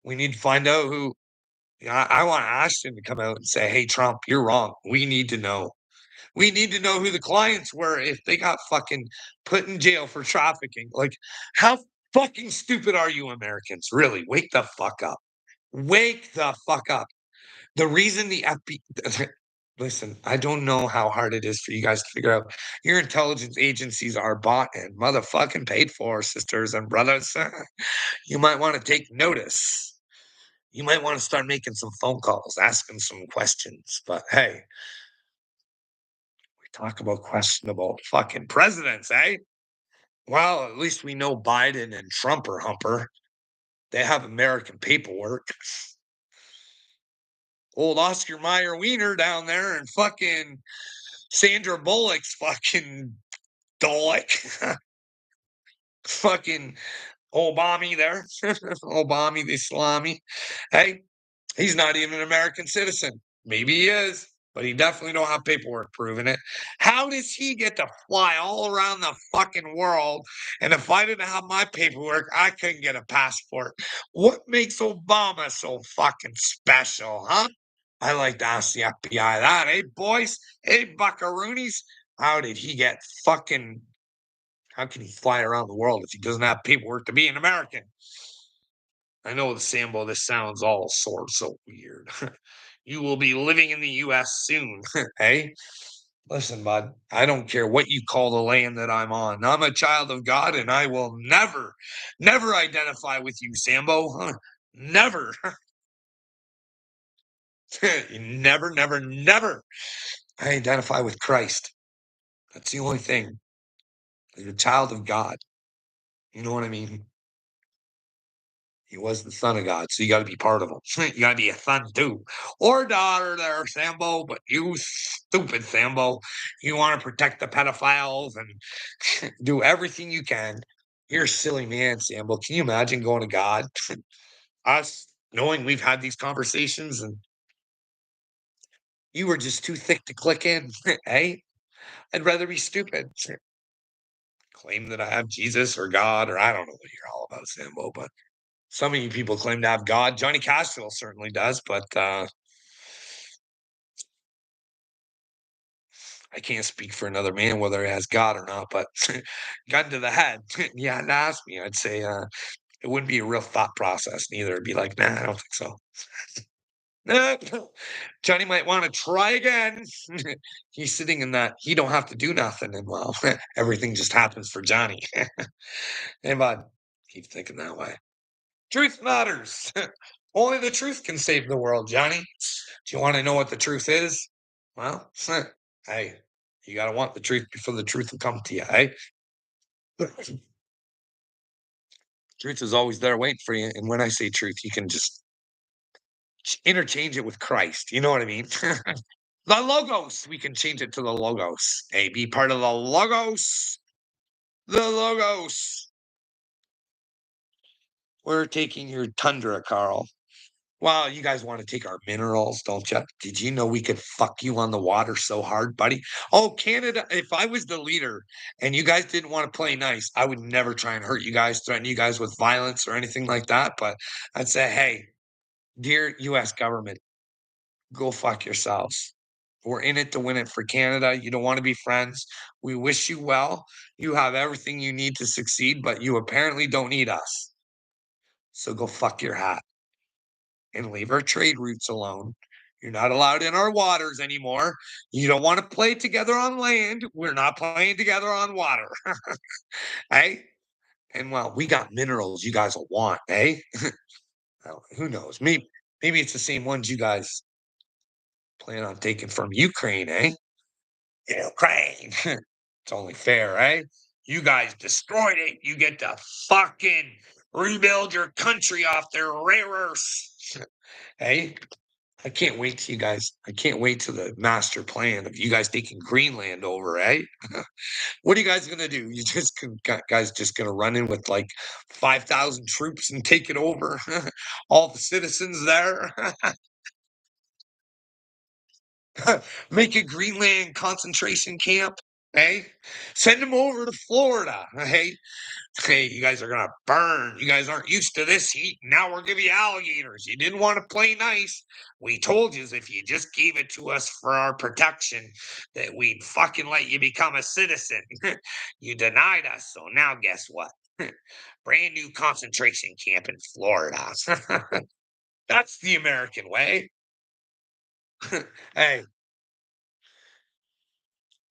We need to find out who. Yeah, I want Ashton to come out and say, hey, Trump, you're wrong. We need to know. We need to know who the clients were if they got fucking put in jail for trafficking. Like, how fucking stupid are you Americans? Really, wake the fuck up. Wake the fuck up. The reason the FBI, listen, I don't know how hard it is for you guys to figure out. Your intelligence agencies are bought and motherfucking paid for, sisters and brothers. You might want to take notice. You might want to start making some phone calls, asking some questions. But hey, we talk about questionable fucking presidents, eh? Well, at least we know Biden and Trump are humper. They have American paperwork. Old Oscar Mayer Wiener down there and fucking Sandra Bullock's fucking Dolick. Fucking Obama there. Obama the Islami. Hey, he's not even an American citizen. Maybe he is, but he definitely don't have paperwork proving it. How does he get to fly all around the fucking world? And if I didn't have my paperwork, I couldn't get a passport. What makes Obama so fucking special, huh? I like to ask the FBI that. Hey, boys. Hey, buckaroonies. How did he get fucking how can he fly around the world if he doesn't have paperwork to be an American? I know, Sambo, this sounds all so weird. You will be living in the US soon, hey? Listen, bud, I don't care what you call the land that I'm on. I'm a child of God and I will never, never identify with you, Sambo. Never. Never, never, never. I identify with Christ. That's the only thing. You're a child of God. You know what I mean? He was the son of God, so you gotta be part of him. You gotta be a son too. Or daughter there, Sambo, but you stupid Sambo. You wanna protect the pedophiles and do everything you can. You're a silly man, Sambo. Can you imagine going to God? Us knowing we've had these conversations and you were just too thick to click in, eh? I'd rather be stupid. Claim that I have Jesus or God, or I don't know what you're all about, Sambo, but some of you people claim to have God. Johnny Cashville certainly does, but I can't speak for another man whether he has God or not. But gun to the head, yeah, to ask me, I'd say it wouldn't be a real thought process neither. It'd be like, nah, I don't think so. Nah, Johnny might want to try again. He's sitting in that he don't have to do nothing, and well, everything just happens for Johnny. Hey, bud, keep thinking that way. Truth matters. Only the truth can save the world, Johnny. Do you want to know what the truth is? Well, hey, you got to want the truth before the truth will come to you, hey? Truth is always there waiting for you. And when I say truth, you can just interchange it with Christ. You know what I mean? The logos. We can change it to the logos. Hey, be part of the logos. The logos. We're taking your tundra, Carl. Well, you guys want to take our minerals, don't you? Did you know we could fuck you on the water so hard, buddy? Oh, Canada, if I was the leader and you guys didn't want to play nice, I would never try and hurt you guys, threaten you guys with violence or anything like that. But I'd say, hey, dear US government, go fuck yourselves. We're in it to win it for Canada. You don't want to be friends. We wish you well. You have everything you need to succeed, but you apparently don't need us. So go fuck your hat and leave our trade routes alone. You're not allowed in our waters anymore. You don't want to play together on land. We're not playing together on water. Hey? And well, we got minerals you guys will want, eh? Well, who knows? Maybe it's the same ones you guys plan on taking from Ukraine, eh? Ukraine. It's only fair, eh? You guys destroyed it. You get to fucking rebuild your country off their rare earths. Hey, I can't wait till you guys. I can't wait to the master plan of you guys taking Greenland over, eh? What are you guys gonna do? You just guys just gonna run in with like 5,000 troops and take it over? All the citizens there, make a Greenland concentration camp, hey? Send them over to Florida, hey? Hey, you guys are gonna burn. You guys aren't used to this heat. Now we're giving you alligators. You didn't want to play nice. We told you if you just gave it to us for our protection, that we'd fucking let you become a citizen. You denied us, so now guess what? Brand new concentration camp in Florida. That's the American way. Hey,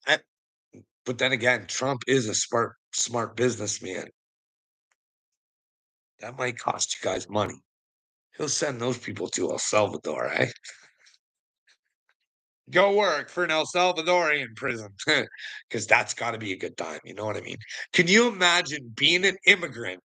I, but then again, Trump is a smart businessman. That might cost you guys money. He'll send those people to El Salvador, eh? Go work for an El Salvadorian prison because that's got to be a good time. You know what I mean? Can you imagine being an immigrant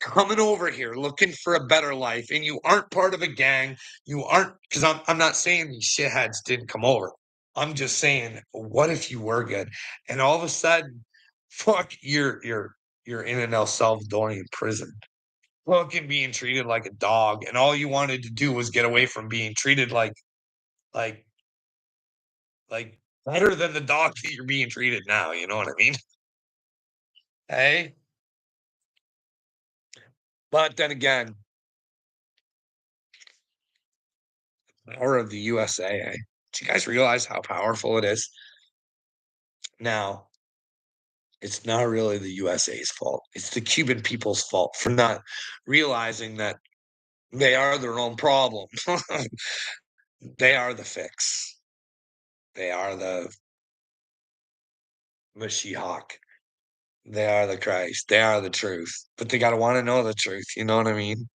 coming over here looking for a better life and you aren't part of a gang? You aren't because I'm not saying these shitheads didn't come over. I'm just saying, what if you were good and all of a sudden, fuck, you're in an El Salvadorian prison, fucking being treated like a dog, and all you wanted to do was get away from being treated like like, better than the dog that you're being treated now, you know what I mean? Hey? But then again, Power of the USA, eh? Do you guys realize how powerful it is? Now, it's not really the USA's fault. It's the Cuban people's fault for not realizing that they are their own problem. They are the fix. They are the Mashiach. They are the Christ. They are the truth. But they gotta wanna know the truth, you know what I mean?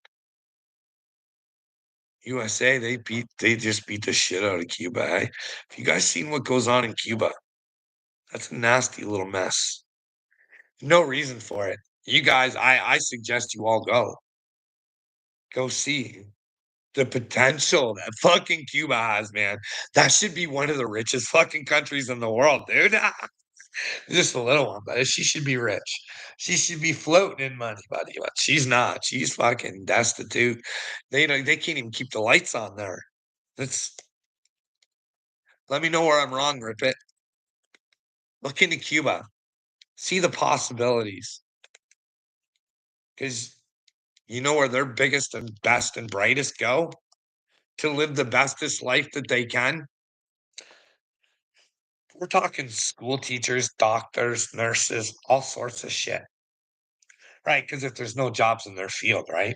USA, they just beat the shit out of Cuba, eh? Have you guys seen what goes on in Cuba? That's a nasty little mess. No reason for it. You guys, I suggest you all go. Go see the potential that fucking Cuba has, man. That should be one of the richest fucking countries in the world, dude. Just a little one, but she should be rich. She should be floating in money, buddy, but she's not. She's fucking destitute. They can't even keep the lights on there. That's Let me know where I'm wrong, Rip It. Look into Cuba. See the possibilities. Because you know where their biggest and best and brightest go to live the bestest life that they can? We're talking school teachers, doctors, nurses, all sorts of shit, right? Because if there's no jobs in their field, right?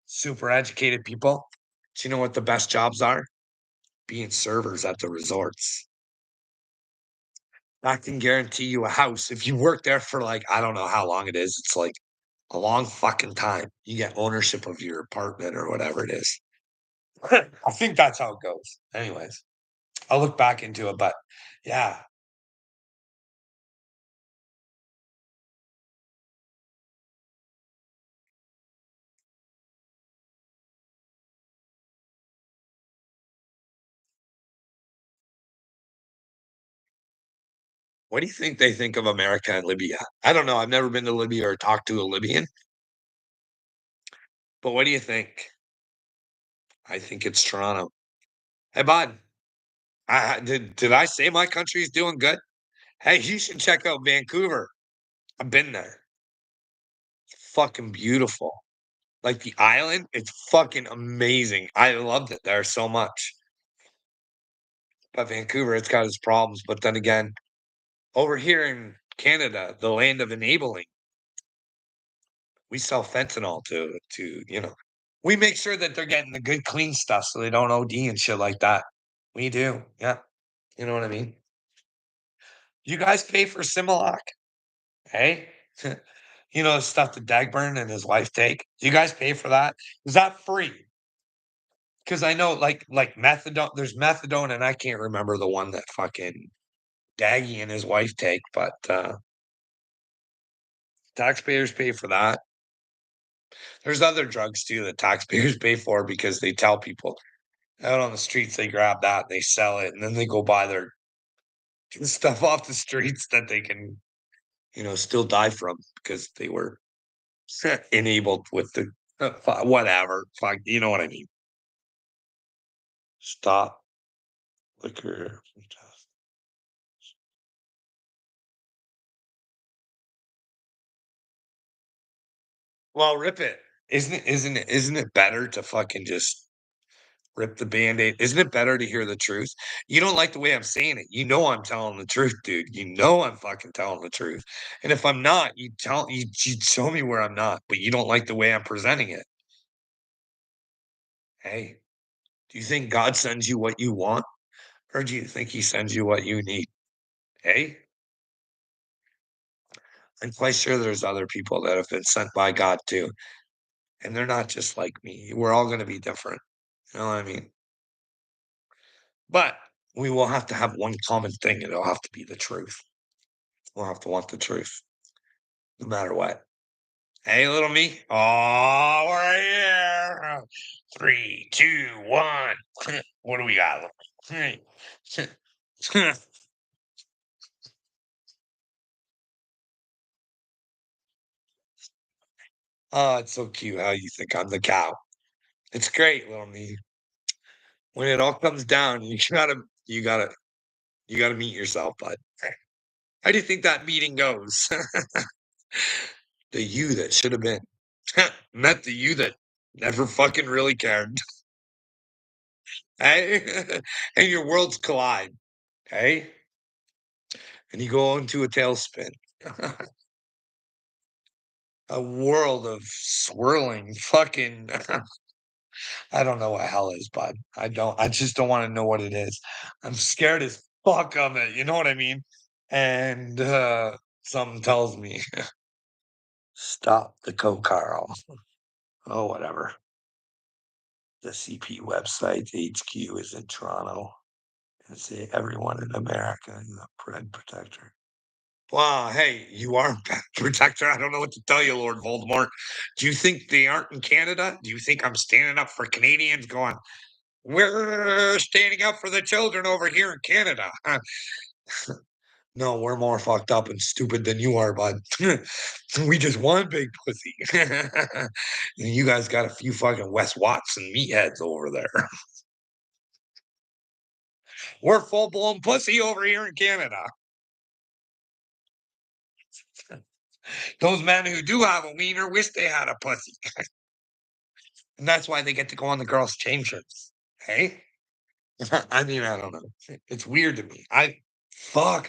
Super educated people. Do you know what the best jobs are? Being servers at the resorts. I can guarantee you a house. If you work there for like, I don't know how long it is, it's like a long fucking time. You get ownership of your apartment or whatever it is. I think that's how it goes. Anyways, I'll look back into it, but yeah. What do you think they think of America and Libya? I don't know. I've never been to Libya or talked to a Libyan, but what do you think? I think it's Toronto. Hey, bud, did I say my country's doing good? Hey, you should check out Vancouver. I've been there. It's fucking beautiful. Like the island, it's fucking amazing. I loved it there so much. But Vancouver, it's got its problems. But then again, over here in Canada, the land of enabling, we sell fentanyl we make sure that they're getting the good clean stuff so they don't OD and shit like that. We do. Yeah. You know what I mean? You guys pay for Similac? Hey? You know, the stuff that Dagburn and his wife take? You guys pay for that? Is that free? Because I know like methadone, there's methadone, and I can't remember the one that fucking Daggy and his wife take, but taxpayers pay for that. There's other drugs too that taxpayers pay for because they tell people out on the streets they grab that, they sell it, and then they go buy their stuff off the streets that they can, still die from because they were enabled with the whatever. Fuck, you know what I mean? Stop liquor. Well, rip it. Isn't it better to fucking just rip the Band-Aid? Isn't it better to hear the truth? You don't like the way I'm saying it. You know I'm telling the truth, dude. You know I'm fucking telling the truth. And if I'm not, you show me where I'm not, but you don't like the way I'm presenting it. Hey, do you think God sends you what you want, or do you think he sends you what you need? Hey, I'm quite sure there's other people that have been sent by God too, and they're not just like me. We're all gonna be different. You know what I mean? But we will have to have one common thing, and it'll have to be the truth. We'll have to want the truth, no matter what. Hey, little me. Oh, we're here. 3, 2, 1. What do we got? Oh, it's so cute how you think I'm the cow. It's great, little me. When it all comes down, you gotta meet yourself, bud. How do you think that meeting goes? The you that should have been met the you that never fucking really cared. Hey, and your worlds collide, hey, and you go into a tailspin. A world of swirling fucking I don't know what hell is, bud. I just don't wanna know what it is. I'm scared as fuck of it, you know what I mean? And, something tells me, "Stop the Coke, Carl." Oh, whatever. The CP website HQ is in Toronto. And say everyone in America is a bread protector. Wow, hey, you are a bread protector. I don't know what to tell you, Lord Voldemort. Do you think they aren't in Canada? Do you think I'm standing up for Canadians going, we're standing up for the children over here in Canada? No, we're more fucked up and stupid than you are, bud. We just want big pussy. And you guys got a few fucking Wes Watson meatheads over there. We're full blown pussy over here in Canada. Those men who do have a wiener wish they had a pussy, and that's why they get to go on the girls' changers. Hey, I mean, I don't know. It's weird to me. I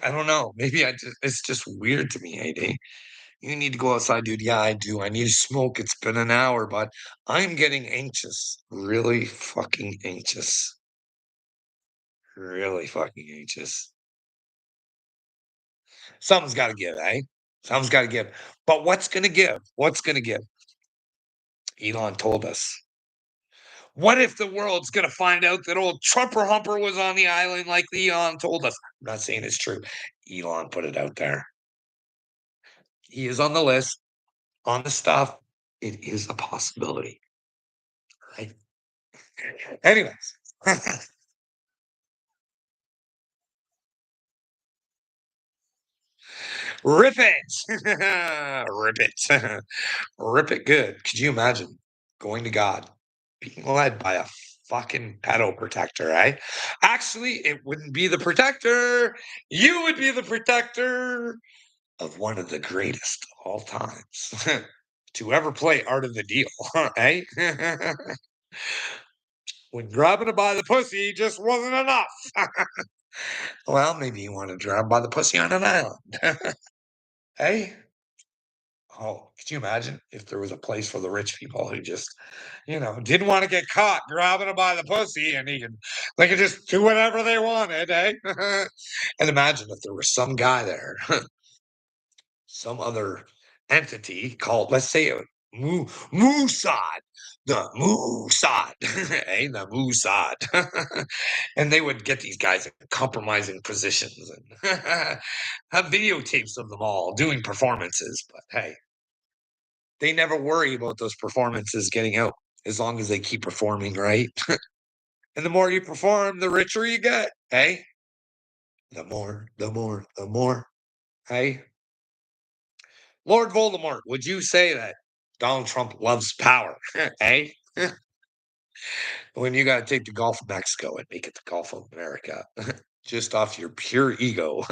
don't know. Maybe it's just weird to me, AD. You need to go outside, dude. Yeah, I do. I need to smoke. It's been an hour, but I'm getting anxious. Really fucking anxious. Really fucking anxious. Something's got to give, eh? Something's got to give. But what's going to give? What's going to give? Elon told us. What if the world's gonna find out that old Trumper Humper was on the island like Elon told us? I'm not saying it's true. Elon put it out there. He is on the list, on the stuff. It is a possibility. Right? Anyways, rip it. Rip it. Rip it good. Could you imagine going to God, being led by a fucking pedo protector, right? Actually, it wouldn't be the protector. You would be the protector of one of the greatest of all times to ever play Art of the Deal, eh? When grabbing her by the pussy just wasn't enough. Well, maybe you want to grab by the pussy on an island, eh? Oh, could you imagine if there was a place for the rich people who just, didn't want to get caught grabbing her by the pussy and they could just do whatever they wanted, eh? And imagine if there was some guy there some other entity called, let's say, Mossad, the Mossad, eh, the Mossad, and they would get these guys in compromising positions and have videotapes of them all doing performances. But hey, they never worry about those performances getting out as long as they keep performing, right? And the more you perform, the richer you get. Hey, the more. Hey, Lord Voldemort, would you say that Donald Trump loves power? Eh? When you got to take the Gulf of Mexico and make it the Gulf of America, just off your pure ego.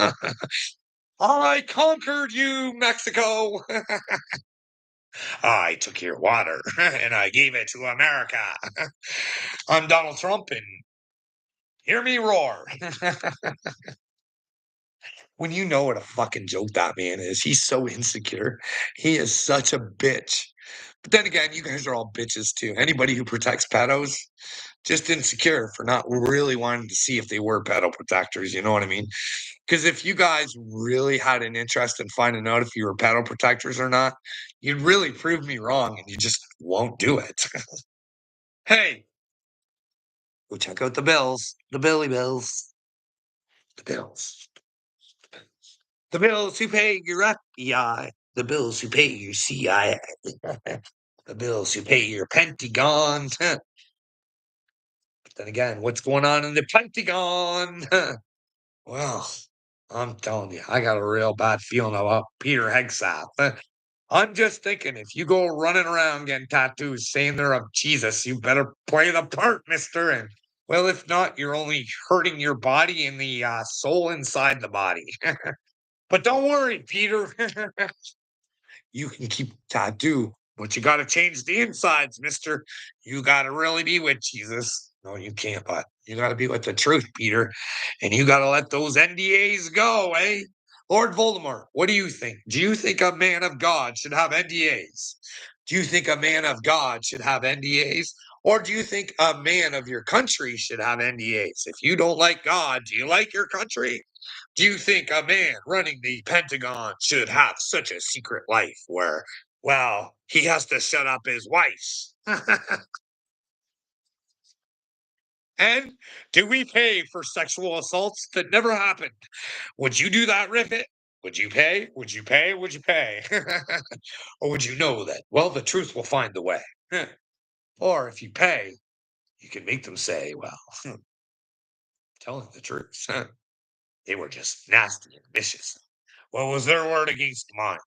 I conquered you, Mexico. I took your water and I gave it to America. I'm Donald Trump and hear me roar. When you know what a fucking joke that man is, he's so insecure. He is such a bitch. But then again, you guys are all bitches too. Anybody who protects pedos, just insecure for not really wanting to see if they were pedo protectors. You know what I mean? Because if you guys really had an interest in finding out if you were pedo protectors or not, you'd really prove me wrong and you just won't do it. Hey, go check out the bills, the Billy bills, the bills. The bills who pay your FBI, the bills who pay your CIA, the bills who pay your Pentagon. But then again, what's going on in the Pentagon? Well, I'm telling you, I got a real bad feeling about Peter Hegseth. I'm just thinking, if you go running around getting tattoos saying they're of Jesus, you better play the part, mister. And well, if not, you're only hurting your body and the soul inside the body. But don't worry, Peter. You can keep tattoo But you got to change the insides, mister. You got to really be with Jesus. No, you can't, but you got to be with the truth, Peter. And you got to let those NDAs go, eh? Lord Voldemort, what do you think? Do you think a man of God should have NDAs? Do you think a man of God should have NDAs? Or do you think a man of your country should have NDAs? If you don't like God, do you like your country? Do you think a man running the Pentagon should have such a secret life where, well, he has to shut up his wife? And do we pay for sexual assaults that never happened? Would you do that, Riffit? Would you pay? Would you pay? Would you pay? Or would you know that, well, the truth will find the way? Or if you pay, you can make them say, well, telling the truth. They were just nasty and vicious. What was their word against mine?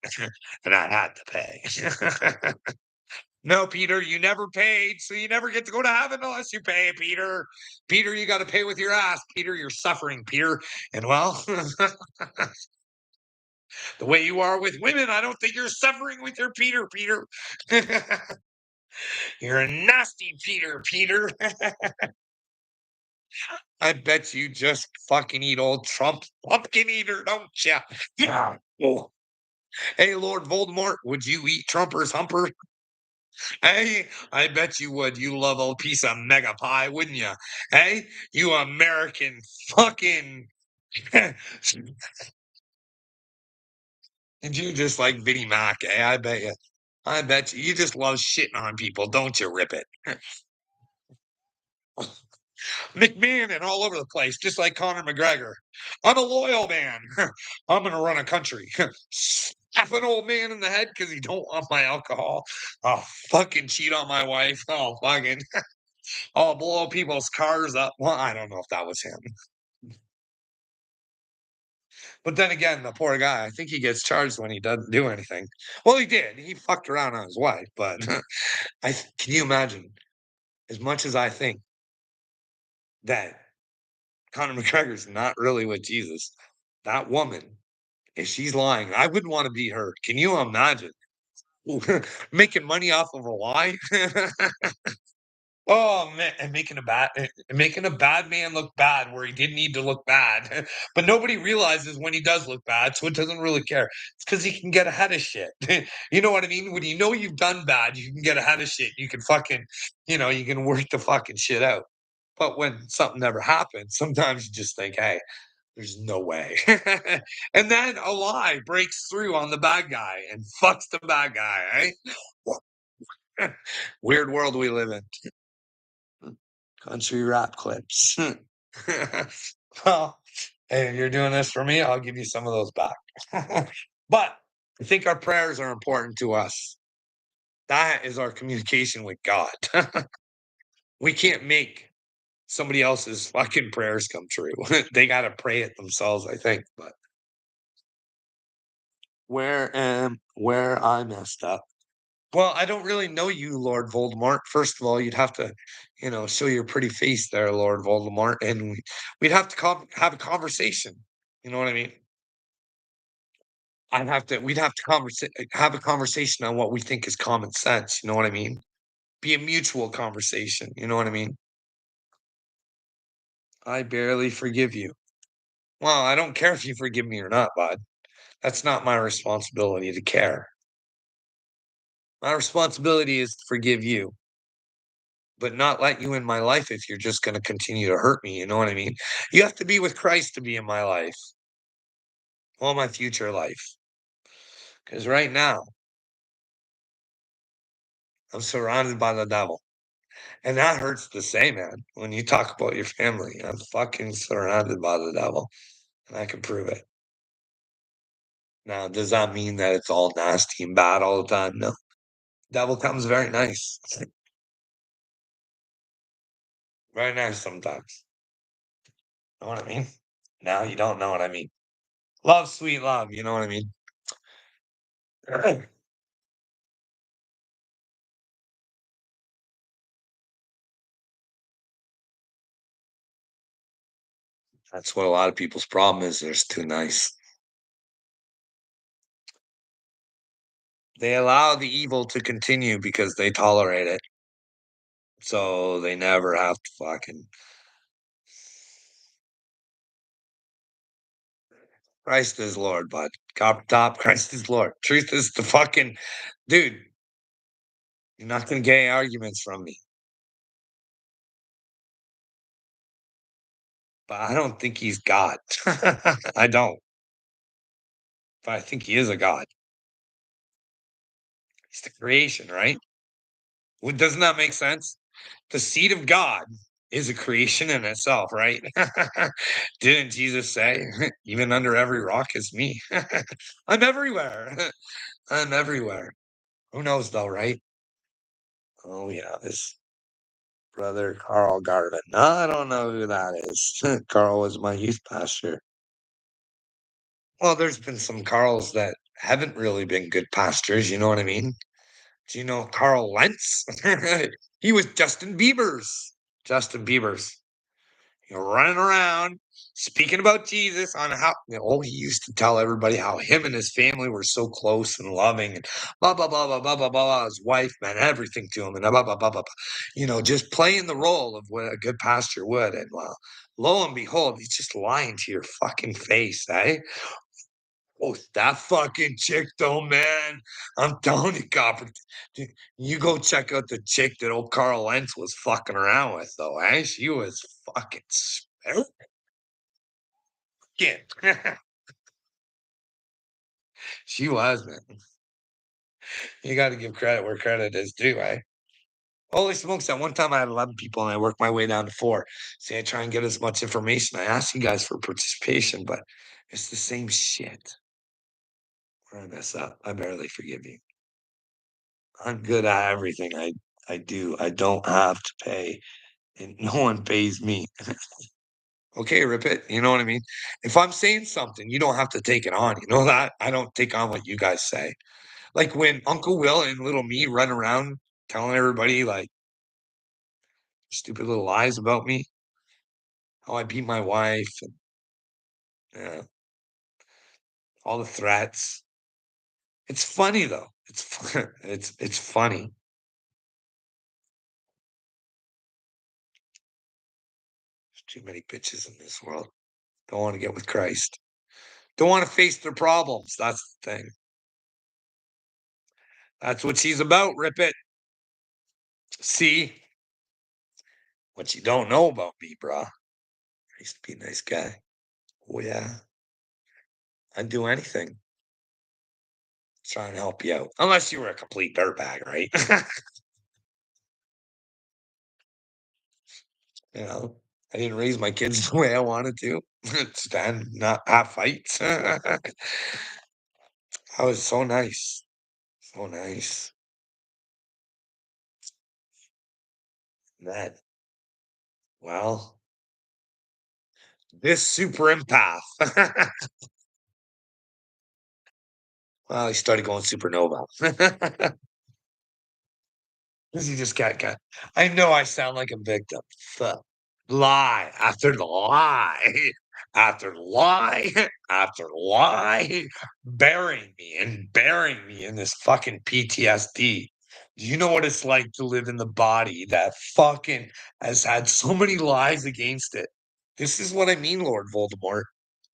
And I had to pay. No, Peter, you never paid, so you never get to go to heaven unless you pay, Peter. Peter, you got to pay with your ass. Peter, you're suffering, Peter. And well, the way you are with women, I don't think you're suffering with your Peter, Peter. You're a nasty Peter, Peter. I bet you just fucking eat old Trump pumpkin eater, don't you? Yeah. Oh. Hey, Lord Voldemort, would you eat Trumpers Humper? Hey, I bet you would. You love a piece of mega pie, wouldn't you? Hey, you American fucking. And you just like Vinnie Mac, eh? I bet you. I bet you. You just love shitting on people, don't you, Rip it? McMahon and all over the place, just like Conor McGregor. I'm a loyal man. I'm gonna run a country. Slap an old man in the head because he don't want my alcohol. I'll fucking cheat on my wife. Oh, fucking. I'll blow people's cars up. Well, I don't know if that was him. But then again, the poor guy, I think he gets charged when he doesn't do anything. Well, he did. He fucked around on his wife, but can you imagine? As much as I think that Conor McGregor's not really with Jesus, that woman, if she's lying, I wouldn't want to be her. Can you imagine? Making money off of a lie? Oh man, and making a bad man look bad where he didn't need to look bad. But nobody realizes when he does look bad, so it doesn't really care. It's because he can get ahead of shit. You know what I mean? When you know you've done bad, you can get ahead of shit. You can fucking, you can work the fucking shit out. But when something never happens, sometimes you just think, hey, there's no way. And then a lie breaks through on the bad guy and fucks the bad guy, eh? Weird world we live in. Country rap clips. Well, hey, if you're doing this for me, I'll give you some of those back. But I think our prayers are important to us. That is our communication with God. We can't make somebody else's fucking prayers come true. They got to pray it themselves, I think. But where I messed up. Well, I don't really know you, Lord Voldemort. First of all, you'd have to, show your pretty face there, Lord Voldemort, and we'd have to have a conversation. You know what I mean? We'd have to have a conversation on what we think is common sense. You know what I mean? Be a mutual conversation. You know what I mean? I barely forgive you. Well, I don't care if you forgive me or not, bud. That's not my responsibility to care. My responsibility is to forgive you, but not let you in my life if you're just going to continue to hurt me. You know what I mean? You have to be with Christ to be in my life, all my future life. Because right now, I'm surrounded by the devil. And that hurts to say, man. When you talk about your family, I'm fucking surrounded by the devil. And I can prove it. Now, does that mean that it's all nasty and bad all the time? No. Devil comes very nice. Very nice sometimes. Know what I mean? Now you don't know what I mean. Love, sweet love. You know what I mean? That's what a lot of people's problem is. They're just too nice. They allow the evil to continue because they tolerate it. So they never have to fucking Christ is Lord, bud. Top, Christ is Lord. Truth is the fucking dude. You're not gonna get any arguments from me. But I don't think he's God. I don't. But I think he is a God. He's the creation, right? Well, doesn't that make sense? The seed of God is a creation in itself, right? Didn't Jesus say, even under every rock is me? I'm everywhere. I'm everywhere. Who knows though, right? Oh yeah, this brother Carl Garvin. I don't know who that is. Carl was my youth pastor. Well, there's been some Carls that haven't really been good pastors, you know what I mean? Do you know Carl Lentz? He was Justin Bieber's. Justin Bieber's. Running around speaking about Jesus on how he used to tell everybody how him and his family were so close and loving and blah blah blah blah blah blah blah. His wife meant everything to him and blah blah blah blah. Just playing the role of what a good pastor would. And well, lo and behold, he's just lying to your fucking face, eh? Oh, that fucking chick though, man. I'm telling you, Copper. Dude, you go check out the chick that old Carl Lentz was fucking around with, though, eh? She was fucking spanking. She was, man. You got to give credit where credit is due, eh? Holy smokes! At one time, I had 11 people, and I worked my way down to 4. See, I try and get as much information. I ask you guys for participation, but it's the same shit. Where I mess up, I barely forgive you. I'm good at everything I do. I don't have to pay, and no one pays me. Okay, rip it. You know what I mean? If I'm saying something, you don't have to take it on. You know that? I don't take on what you guys say. Like when Uncle Will and little me run around telling everybody like stupid little lies about me, how I beat my wife, and all the threats. It's funny though. It's funny. There's too many bitches in this world. Don't want to get with Christ. Don't want to face their problems. That's the thing. That's what she's about, Rip It. See what you don't know about me, brah. I used to be a nice guy. Oh yeah, I'd do anything. Try and help you out. Unless you were a complete dirtbag, right? You know, I didn't raise my kids the way I wanted to. Stand, not have fights. I was so nice. So nice. That, well, this super empath. Well, he started going supernova. He just got I know I sound like a victim. Fuck. Lie after lie after lie after lie, burying me in this fucking PTSD. Do you know what it's like to live in the body that fucking has had so many lies against it? This is what I mean, Lord Voldemort.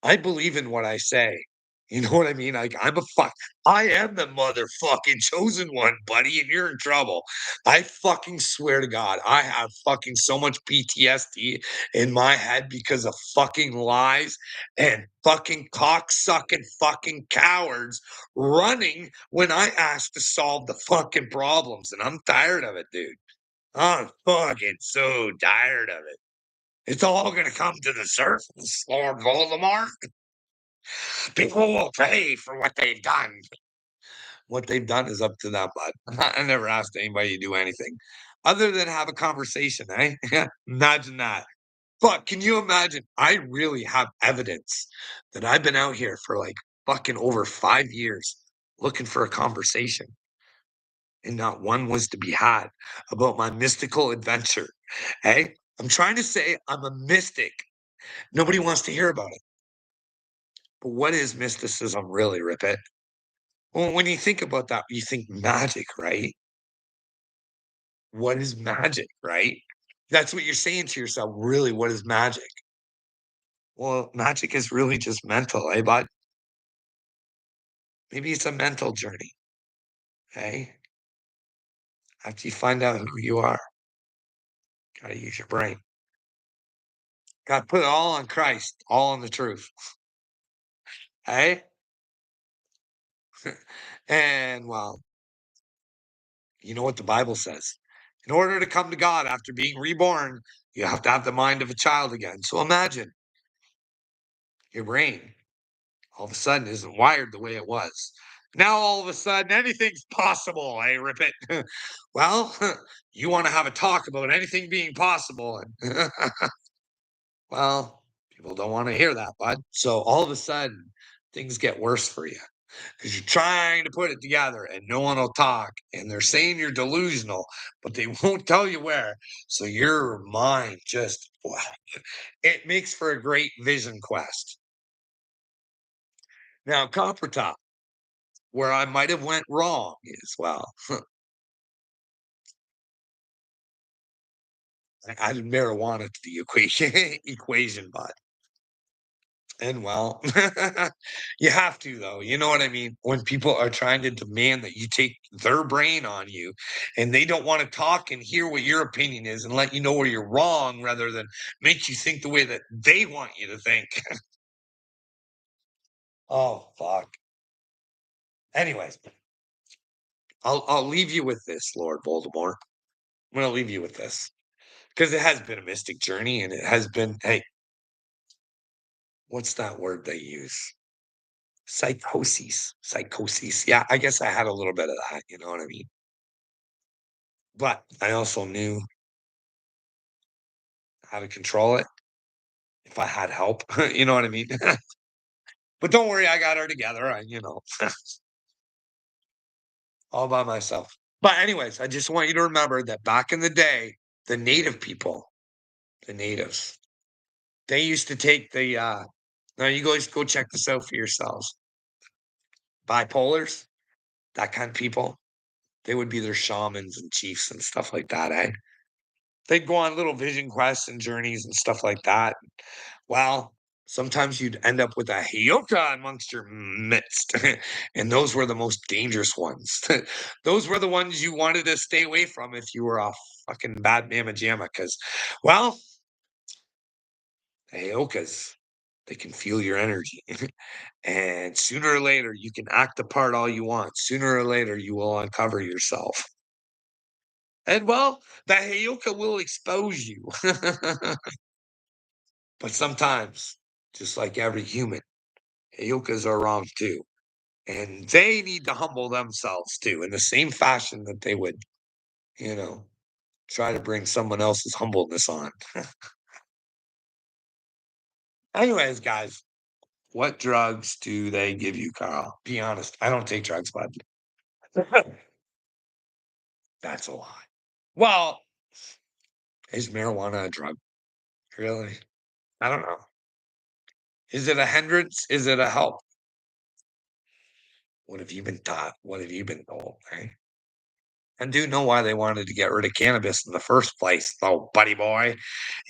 I believe in what I say. You know what I mean? Like I am the motherfucking chosen one, buddy, and you're in trouble. I fucking swear to God, I have fucking so much PTSD in my head because of fucking lies and fucking cocksucking fucking cowards running when I ask to solve the fucking problems. And I'm tired of it, dude. I'm fucking so tired of it. It's all gonna come to the surface, Lord Voldemort. People will pay for what they've done. What they've done is up to them, bud. I never asked anybody to do anything other than have a conversation, eh? Imagine that. But can you imagine? I really have evidence that I've been out here for like fucking over 5 years looking for a conversation, and not one was to be had about my mystical adventure. Hey, I'm trying to say I'm a mystic. Nobody wants to hear about it. But what is mysticism really, Rip It? Well, when you think about that, you think magic, right? What is magic, right? That's what you're saying to yourself, really, what is magic? Well, magic is really just mental, eh, bud? Maybe it's a mental journey, hey? After you find out who you are, gotta use your brain. Gotta put it all on Christ, all on the truth, hey? And, well, you know what the Bible says. In order to come to God after being reborn, you have to have the mind of a child again. So imagine your brain all of a sudden isn't wired the way it was. Now all of a sudden anything's possible, eh, Rip it? Well, you want to have a talk about anything being possible. And well, people don't want to hear that, bud. So all of a sudden things get worse for you because you're trying to put it together and no one will talk. And they're saying you're delusional, but they won't tell you where. So your mind just, wow, it makes for a great vision quest. Now, Copper Top, where I might have went wrong is, well, I added marijuana to the equation, bud. And well, you have to though, you know what I mean? When people are trying to demand that you take their brain on you and they don't wanna talk and hear what your opinion is and let you know where you're wrong rather than make you think the way that they want you to think. Oh, fuck. Anyways, I'll leave you with this, Lord Voldemort. I'm gonna leave you with this because it has been a mystic journey and it has been, hey, what's that word they use? Psychosis. Psychosis. Yeah, I guess I had a little bit of that, you know what I mean? But I also knew how to control it if I had help, you know what I mean? But don't worry, I got her together, all by myself. But anyways, I just want you to remember that back in the day, the native people, the natives, they used to take the, now you guys go check this out for yourselves. Bipolars, that kind of people, they would be their shamans and chiefs and stuff like that, eh? They'd go on little vision quests and journeys and stuff like that. Well, sometimes you'd end up with a Hyoka amongst your midst, and those were the most dangerous ones. Those were the ones you wanted to stay away from if you were a fucking bad mamma jamma, because, well, the Hyokas, they can feel your energy. And sooner or later, you can act the part all you want. Sooner or later, you will uncover yourself. And well, the Hyoka will expose you. But sometimes, just like every human, Heyokas are wrong too. And they need to humble themselves too, in the same fashion that they would, you know, try to bring someone else's humbleness on. Anyways, guys, what drugs do they give you, Carl? Be honest. I don't take drugs, bud. That's a lie. Well, is marijuana a drug? Really? I don't know. Is it a hindrance? Is it a help? What have you been taught? What have you been told? Eh? And do know why they wanted to get rid of cannabis in the first place, though, buddy boy.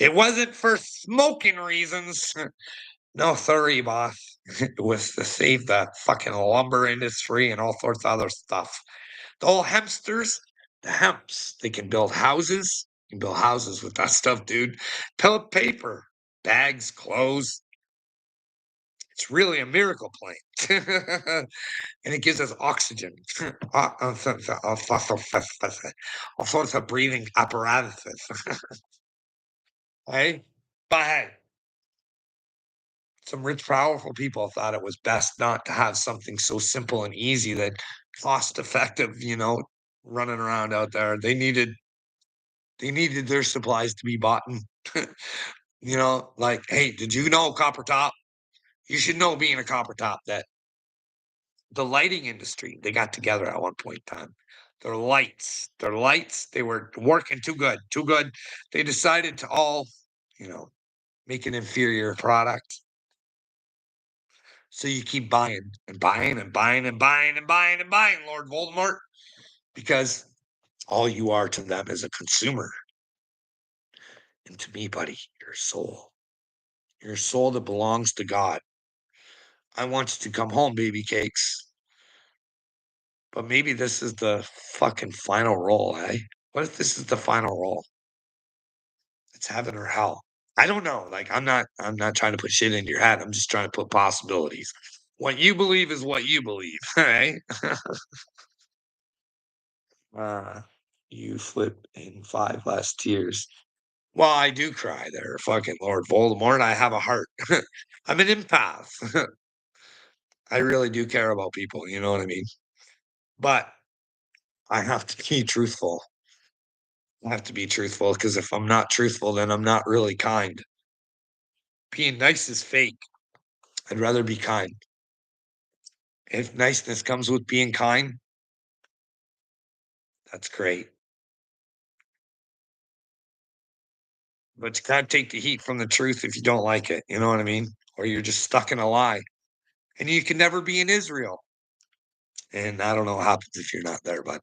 It wasn't for smoking reasons. No, sorry, boss. It was to save the fucking lumber industry and all sorts of other stuff. The whole hempsters, the hemps, they can build houses. You can build houses with that stuff, dude. Toilet paper, bags, clothes. It's really a miracle plant. And it gives us oxygen. All sorts of breathing apparatuses. Hey? But hey, some rich, powerful people thought it was best not to have something so simple and easy that cost effective, running around out there. They needed their supplies to be bought and like, hey, did you know Copper Top? You should know being a Copper Top that the lighting industry, they got together at one point in time. Their lights, they were working too good, too good. They decided to all, you know, make an inferior product. So you keep buying and buying and buying and buying and buying and buying, Lord Voldemort, because all you are to them is a consumer. And to me, buddy, you're a soul. You're a soul that belongs to God. I want you to come home, baby cakes. But maybe this is the fucking final roll, eh? What if this is the final roll? It's heaven or hell. I don't know. Like I'm not trying to put shit into your head. I'm just trying to put possibilities. What you believe is what you believe, right? uh, you flip in 5 less tears. Well, I do cry there, fucking Lord Voldemort. I have a heart. I'm an empath. I really do care about people, you know what I mean? But I have to be truthful. I have to be truthful because if I'm not truthful, then I'm not really kind. Being nice is fake. I'd rather be kind. If niceness comes with being kind, that's great. But you can't take the heat from the truth if you don't like it. You know what I mean? Or you're just stuck in a lie. And you can never be in Israel. And I don't know what happens if you're not there, but